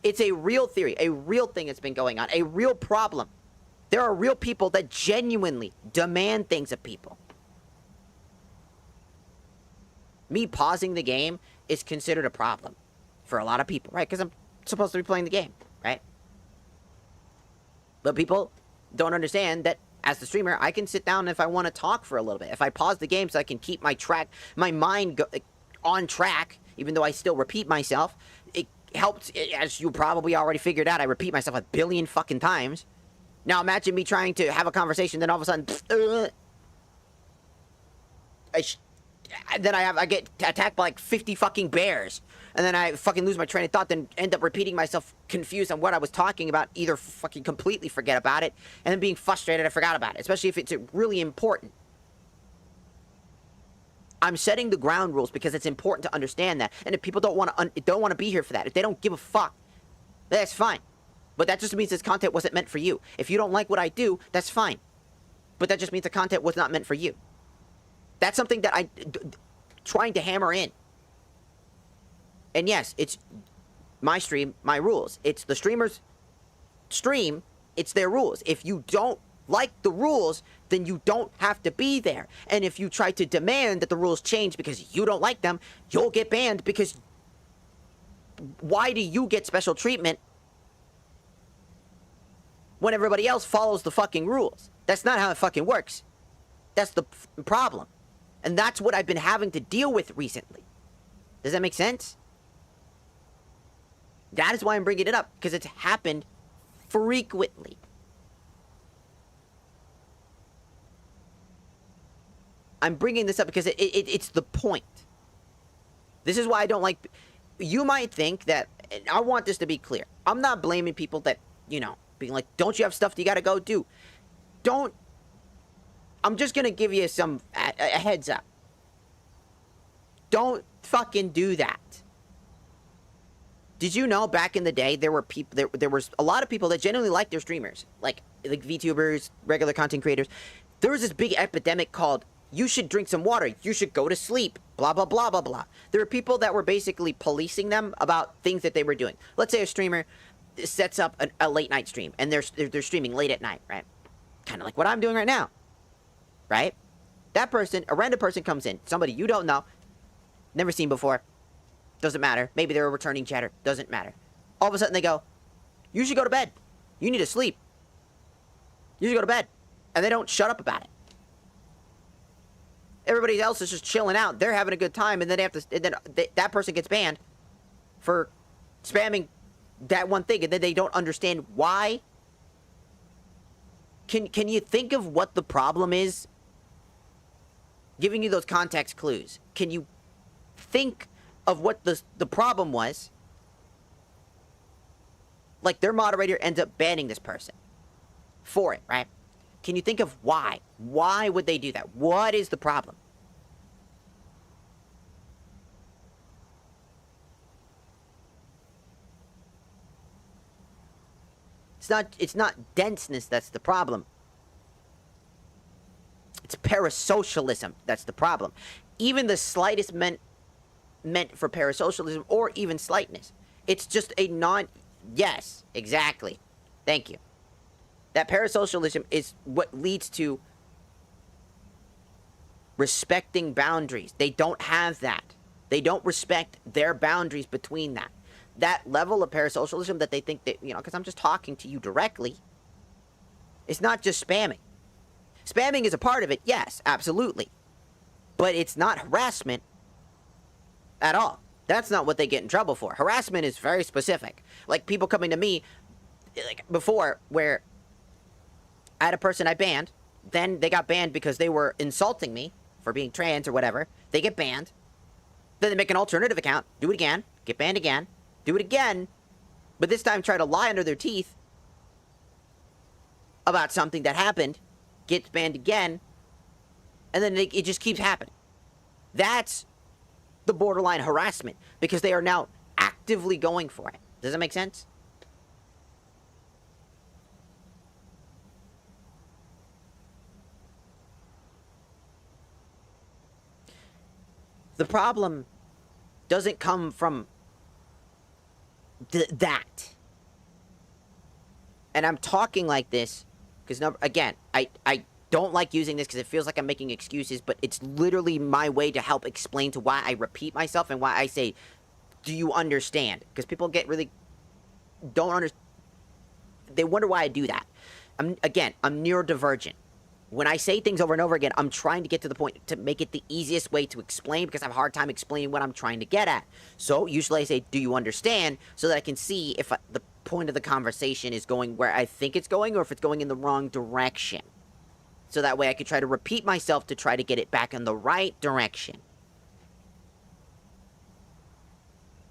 It's a real theory, a real thing that's been going on, a real problem. There are real people that genuinely demand things of people. Me pausing the game is considered a problem for a lot of people, right? Because I'm supposed to be playing the game, right? But people don't understand that as the streamer, I can sit down if I want to talk for a little bit. If I pause the game so I can keep my mind on track, even though I still repeat myself, it helps, as you probably already figured out, I repeat myself a billion fucking times. Now imagine me trying to have a conversation, then all of a sudden, I get attacked by like 50 fucking bears. And then I fucking lose my train of thought, then end up repeating myself, confused on what I was talking about, either fucking completely forget about it, and then being frustrated I forgot about it, especially if it's really important. I'm setting the ground rules because it's important to understand that. And if people don't want to be here for that, if they don't give a fuck, that's fine. But that just means this content wasn't meant for you. If you don't like what I do, that's fine. But that just means the content was not meant for you. That's something that I'm trying to hammer in. And yes, it's my stream, my rules. It's the streamer's stream, it's their rules. If you don't like the rules, then you don't have to be there. And if you try to demand that the rules change because you don't like them, you'll get banned, because why do you get special treatment when everybody else follows the fucking rules? That's not how it fucking works. That's the problem. And that's what I've been having to deal with recently. Does that make sense? That is why I'm bringing it up, because it's happened frequently. I'm bringing this up because it's the point. This is why I don't like... You might think that... I want this to be clear. I'm not blaming people that, you know, being like, don't you have stuff that you gotta go do? Don't... I'm just gonna give you a heads up. Don't fucking do that. Did you know back in the day there were people, there was a lot of people that genuinely liked their streamers, like VTubers, regular content creators. There was this big epidemic called, you should drink some water, you should go to sleep, blah blah blah blah blah. There were people that were basically policing them about things that they were doing. Let's say a streamer sets up a late night stream and they're streaming late at night, right? Kind of like what I'm doing right now, right? That person, a random person comes in, somebody you don't know, never seen before. Doesn't matter. Maybe they're a returning chatter. Doesn't matter. All of a sudden they go, you should go to bed. You need to sleep. You should go to bed. And they don't shut up about it. Everybody else is just chilling out. They're having a good time, and then that person gets banned for spamming that one thing, and then they don't understand why. Can you think of what the problem is? Giving you those context clues. Can you think of what the problem was? Like, their moderator ends up banning this person for it, right? Can you think of why? Why would they do that? What is the problem? It's not denseness that's the problem. It's parasocialism that's the problem. Even the slightest meant for parasocialism, or even slightness. It's just a yes, exactly. Thank you. That parasocialism is what leads to respecting boundaries. They don't have that. They don't respect their boundaries between that. That level of parasocialism that they think that, you know, because I'm just talking to you directly. It's not just spamming. Spamming is a part of it, yes, absolutely. But it's not harassment at all. That's not what they get in trouble for. Harassment is very specific. Like, people coming to me, like before, where I had a person I banned, then they got banned because they were insulting me for being trans or whatever. They get banned. Then they make an alternative account, do it again, get banned again, do it again, but this time try to lie under their teeth about something that happened, gets banned again, and then it just keeps happening. That's the borderline harassment, because they are now actively going for it. Does that make sense? The problem doesn't come from that. And I'm talking like this because, again, I don't like using this because it feels like I'm making excuses, but it's literally my way to help explain to why I repeat myself and why I say, do you understand? Because people get really... don't understand. They wonder why I do that. I'm neurodivergent. When I say things over and over again, I'm trying to get to the point to make it the easiest way to explain because I have a hard time explaining what I'm trying to get at. So usually I say, do you understand? So that I can see if the point of the conversation is going where I think it's going or if it's going in the wrong direction. So that way I could try to repeat myself to try to get it back in the right direction.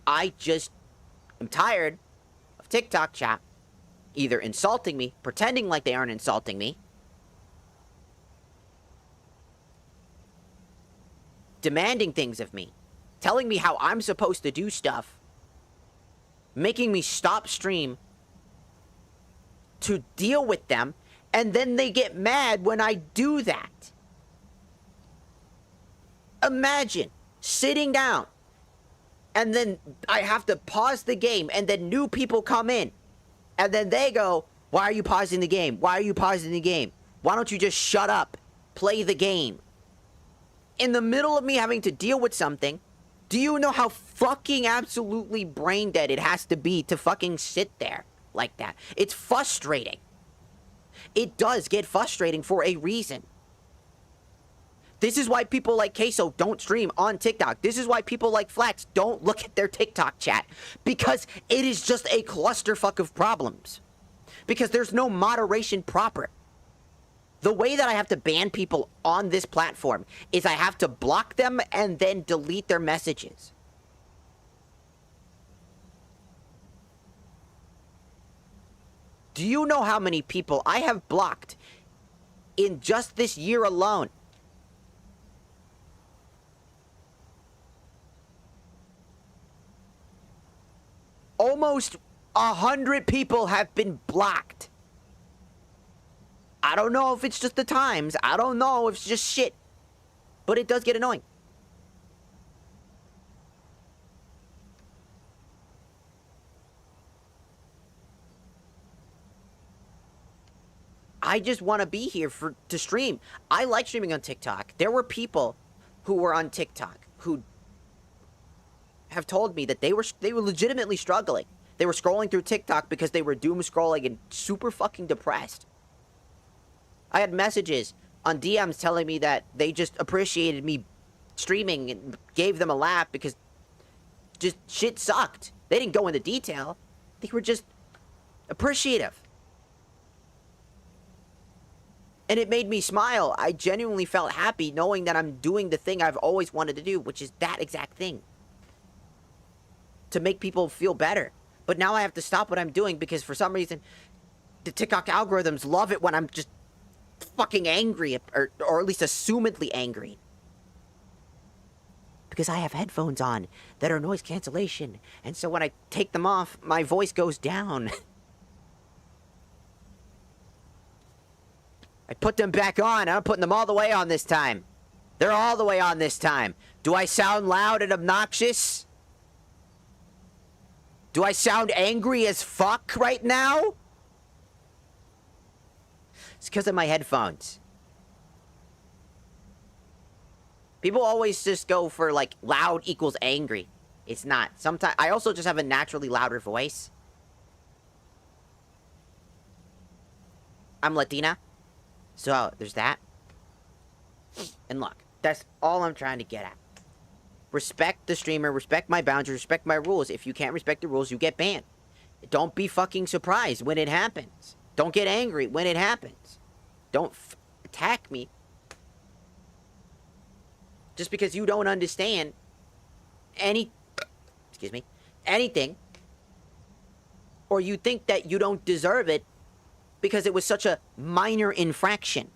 I just am tired of TikTok chat either insulting me, pretending like they aren't insulting me, demanding things of me, telling me how I'm supposed to do stuff, making me stop stream to deal with them, and then they get mad when I do that. Imagine sitting down, and then I have to pause the game, and then new people come in, and then they go, why are you pausing the game? Why are you pausing the game? Why don't you just shut up? Play the game. In the middle of me having to deal with something, do you know how fucking absolutely brain dead it has to be to fucking sit there like that? It's frustrating. It does get frustrating for a reason. This is why people like Queso don't stream on TikTok. This is why people like Flex don't look at their TikTok chat. Because it is just a clusterfuck of problems. Because there's no moderation proper. The way that I have to ban people on this platform is I have to block them and then delete their messages. Do you know how many people I have blocked in just this year alone? Almost 100 people have been blocked. I don't know if it's just the times. I don't know if it's just shit. But it does get annoying. I just want to be here to stream. I like streaming on TikTok. There were people who were on TikTok who have told me that they were legitimately struggling. They were scrolling through TikTok because they were doom scrolling and super fucking depressed. I had messages on DMs telling me that they just appreciated me streaming and gave them a laugh because just shit sucked. They didn't go into detail. They were just appreciative. And it made me smile. I genuinely felt happy knowing that I'm doing the thing I've always wanted to do, which is that exact thing. To make people feel better. But now I have to stop what I'm doing because for some reason, the TikTok algorithms love it when I'm just fucking angry, or at least assumedly angry. Because I have headphones on that are noise cancellation, and so when I take them off, my voice goes down. I put them back on. I'm putting them all the way on this time. They're all the way on this time. Do I sound loud and obnoxious? Do I sound angry as fuck right now? It's because of my headphones. People always just go for, like, loud equals angry. It's not. Sometimes I also just have a naturally louder voice. I'm Latina. So, there's that. And look, that's all I'm trying to get at. Respect the streamer, respect my boundaries, respect my rules. If you can't respect the rules, you get banned. Don't be fucking surprised when it happens. Don't get angry when it happens. Don't attack me just because you don't understand anything, or you think that you don't deserve it because it was such a minor infraction.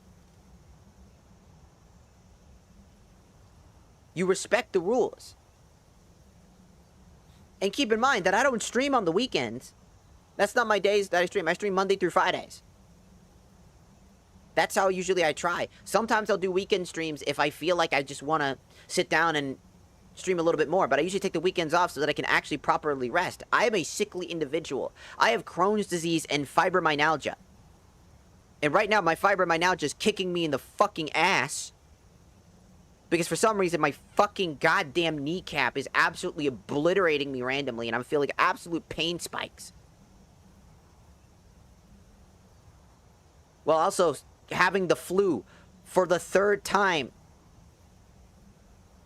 You respect the rules. And keep in mind that I don't stream on the weekends. That's not my days that I stream. I stream Monday through Fridays. That's how usually I try. Sometimes I'll do weekend streams if I feel like I just want to sit down and stream a little bit more. But I usually take the weekends off so that I can actually properly rest. I am a sickly individual. I have Crohn's disease and fibromyalgia. And right now, my fibromyalgia is kicking me in the fucking ass. Because for some reason, my fucking goddamn kneecap is absolutely obliterating me randomly. And I'm feeling absolute pain spikes. Well, also having the flu for the 3rd time.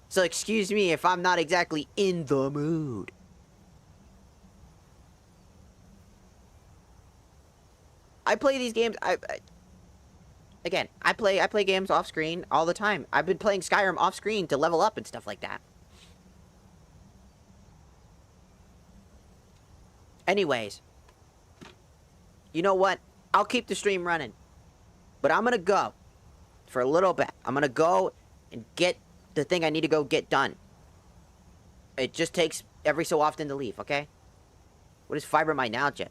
So excuse me if I'm not exactly in the mood. I play these games. Again, I play games off screen all the time. I've been playing Skyrim off screen to level up and stuff like that. Anyways, you know what? I'll keep the stream running. But I'm gonna go for a little bit. I'm gonna go and get the thing I need to go get done. It just takes every so often to leave, okay? What is fibromyalgia?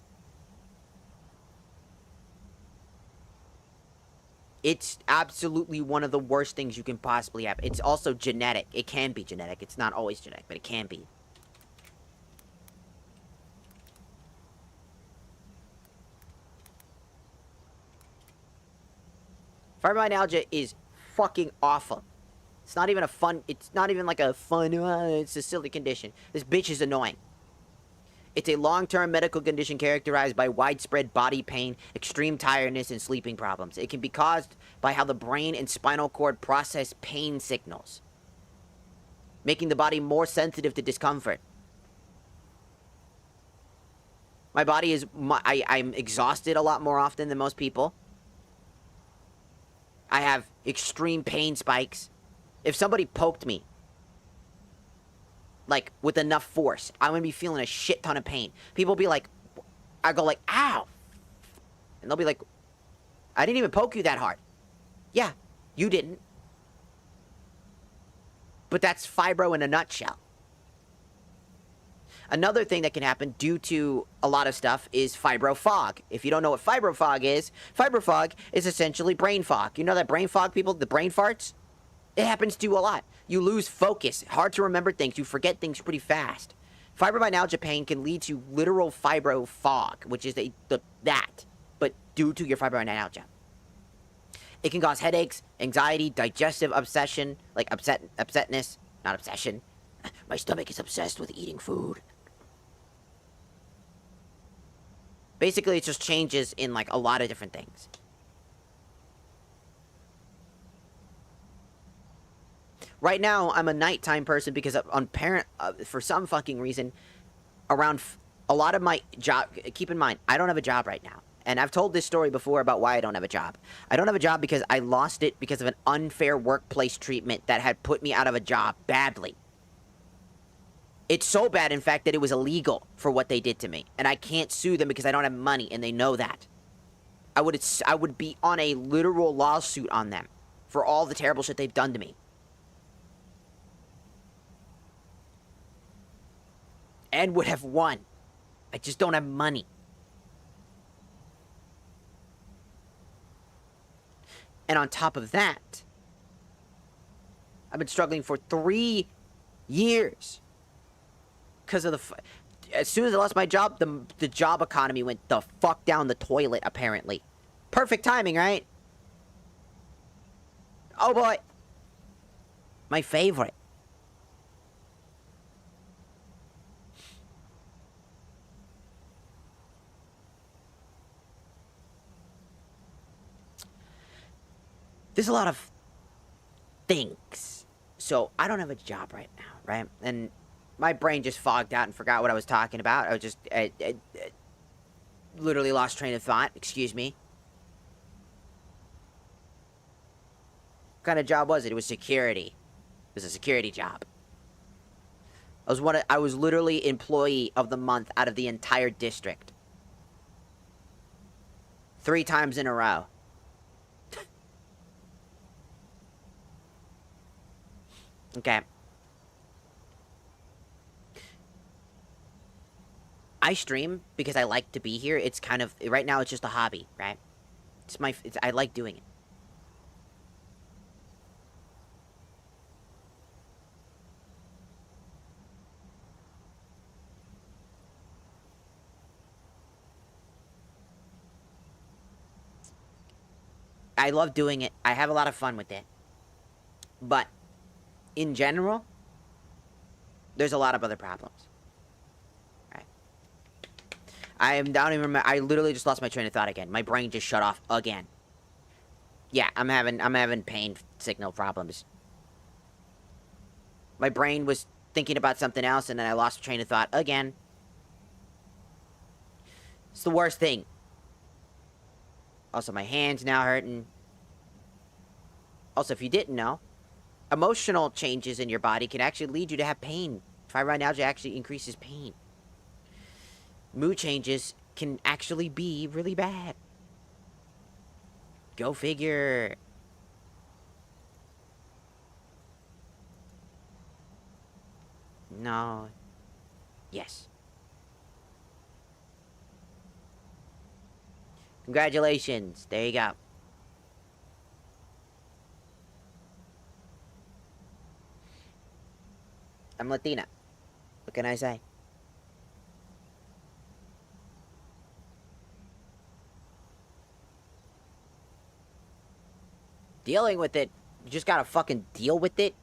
It's absolutely one of the worst things you can possibly have. It's also genetic. It can be genetic. It's not always genetic, but it can be. Fibromyalgia is fucking awful. It's not even a fun, it's not even like a fun, it's a silly condition. This bitch is annoying. It's a long-term medical condition characterized by widespread body pain, extreme tiredness, and sleeping problems. It can be caused by how the brain and spinal cord process pain signals, making the body more sensitive to discomfort. My body is, I'm exhausted a lot more often than most people. I have extreme pain spikes. If somebody poked me, like, with enough force, I'm gonna be feeling a shit ton of pain. People will be like, I go like, ow! And they'll be like, I didn't even poke you that hard. Yeah, you didn't. But that's fibro in a nutshell. Another thing that can happen due to a lot of stuff is fibro fog. If you don't know what fibro fog is essentially brain fog. You know that brain fog, people? The brain farts? It happens to you a lot. You lose focus. Hard to remember things. You forget things pretty fast. Fibromyalgia pain can lead to literal fibro fog, which is that, but due to your fibromyalgia. It can cause headaches, anxiety, digestive obsession, like upsetness, not obsession. My stomach is obsessed with eating food. Basically, it's just changes in, like, a lot of different things. Right now, I'm a nighttime person because for some fucking reason, around a lot of my job, keep in mind, I don't have a job right now. And I've told this story before about why I don't have a job. I don't have a job because I lost it because of an unfair workplace treatment that had put me out of a job badly. It's so bad, in fact, that it was illegal for what they did to me. And I can't sue them because I don't have money, and they know that. I would be on a literal lawsuit on them for all the terrible shit they've done to me. And would have won. I just don't have money. And on top of that, I've been struggling for 3 years. Because of as soon as I lost my job, the job economy went the fuck down the toilet, apparently. Perfect timing, right? Oh boy. My favorite. There's a lot of things. So, I don't have a job right now, right? And my brain just fogged out and forgot what I was talking about. I literally lost train of thought. Excuse me. What kind of job was it? It was security. It was a security job. I was literally employee of the month out of the entire district. 3 times in a row. Okay. I stream because I like to be here. It's kind of, right now it's just a hobby, right? I like doing it. I love doing it. I have a lot of fun with it. But, in general, there's a lot of other problems. I don't even remember. I literally just lost my train of thought again. My brain just shut off again. Yeah, I'm having pain signal problems. My brain was thinking about something else, and then I lost train of thought again. It's the worst thing. Also, my hand's now hurting. Also, if you didn't know, emotional changes in your body can actually lead you to have pain. Fibromyalgia actually increases pain. Mood changes can actually be really bad. Go figure. No. Yes. Congratulations. There you go. I'm Latina. What can I say? Dealing with it. You just gotta fucking deal with it.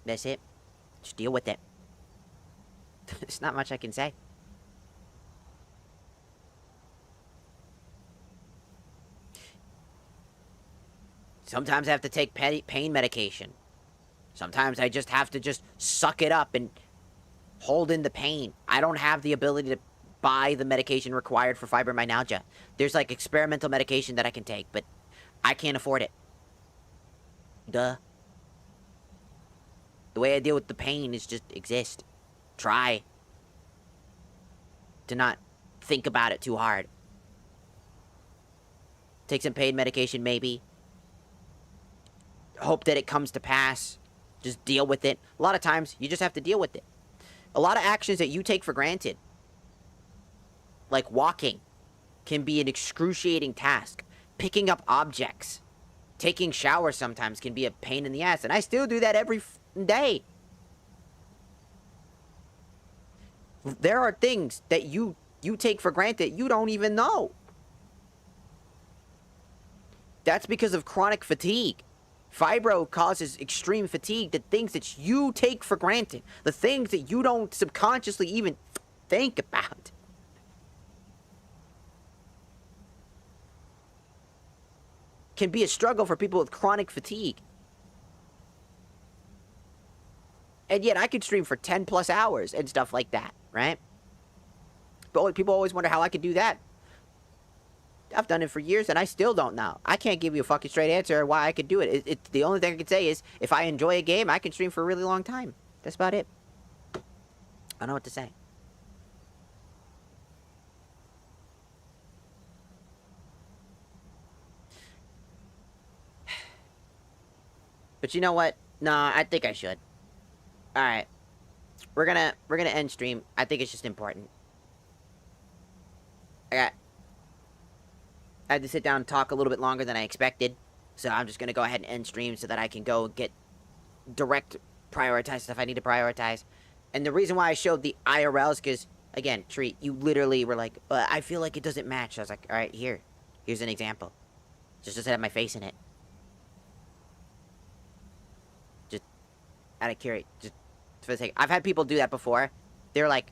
That's it. Just deal with it. There's not much I can say. Sometimes I have to take pain medication. Sometimes I just have to just suck it up and hold in the pain. I don't have the ability to buy the medication required for fibromyalgia. There's like experimental medication that I can take, but I can't afford it. Duh. The way I deal with the pain is just exist. Try to not think about it too hard. Take some pain medication, maybe. Hope that it comes to pass. Just deal with it. A lot of times, you just have to deal with it. A lot of actions that you take for granted, like walking, can be an excruciating task. Picking up objects, taking showers sometimes can be a pain in the ass. And I still do that every day. There are things that you take for granted you don't even know. That's because of chronic fatigue. Fibro causes extreme fatigue. The things that you take for granted, the things that you don't subconsciously even think about. Can be a struggle for people with chronic fatigue. And yet I could stream for 10 plus hours and stuff like that, right? But people always wonder how I could do that. I've done it for years and I still don't know. I can't give you a fucking straight answer why I could do it. It's the only thing I can say is if I enjoy a game, I can stream for a really long time. That's about it. I don't know what to say. But you know what? Nah, I think I should. Alright. We're gonna end stream. I think it's just important. I had to sit down and talk a little bit longer than I expected. So I'm just gonna go ahead and end stream so that I can go get prioritize stuff I need to prioritize. And the reason why I showed the IRL is because, again, Treat, you literally were like, I feel like it doesn't match. I was like, alright, here's an example. Just to have my face in it. Just out of curiosity, just for the sake. I've had people do that before. They're like,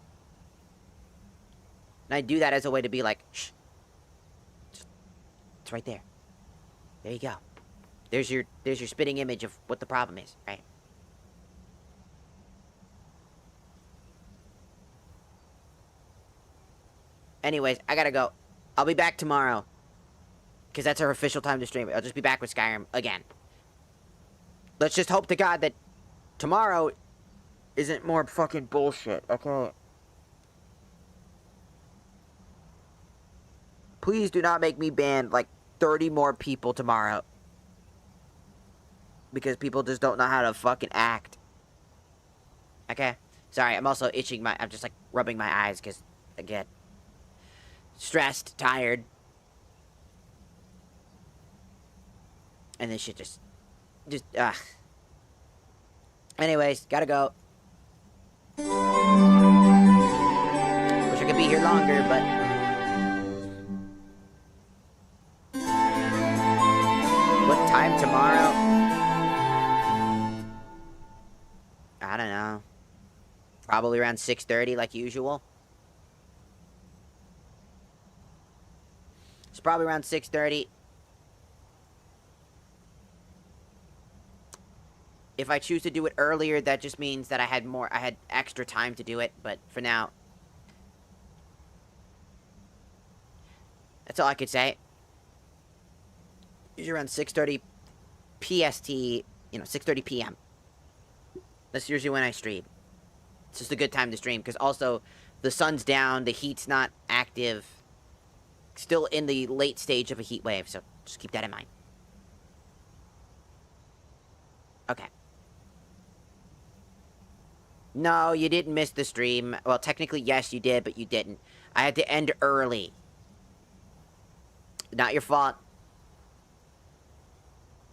and I do that as a way to be like, shh. It's right there. There you go. There's your spitting image of what the problem is, right? Anyways, I gotta go. I'll be back tomorrow. Because that's our official time to stream. I'll just be back with Skyrim again. Let's just hope to God that tomorrow isn't more fucking bullshit, okay? Please do not make me ban, like, 30 more people tomorrow. Because people just don't know how to fucking act. Okay? Sorry, I'm also itching I'm just, like, rubbing my eyes, because, again, stressed, tired. And this shit just, Anyways, gotta go. Wish I could be here longer, but... What time tomorrow? I don't know. Probably around 6:30 like usual. It's probably around 6:30. If I choose to do it earlier, that just means that I had extra time to do it, but for now, that's all I could say. Usually around 6:30 PST, 6:30 PM. That's usually when I stream. It's just a good time to stream, because also, the sun's down, the heat's not active, still in the late stage of a heat wave, so just keep that in mind. Okay. No, you didn't miss the stream. Well, technically, yes, you did, but you didn't. I had to end early. Not your fault.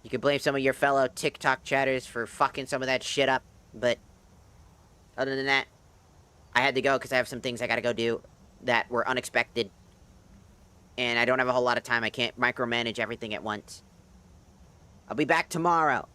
You can blame some of your fellow TikTok chatters for fucking some of that shit up, but other than that, I had to go because I have some things I gotta go do that were unexpected. And I don't have a whole lot of time. I can't micromanage everything at once. I'll be back tomorrow.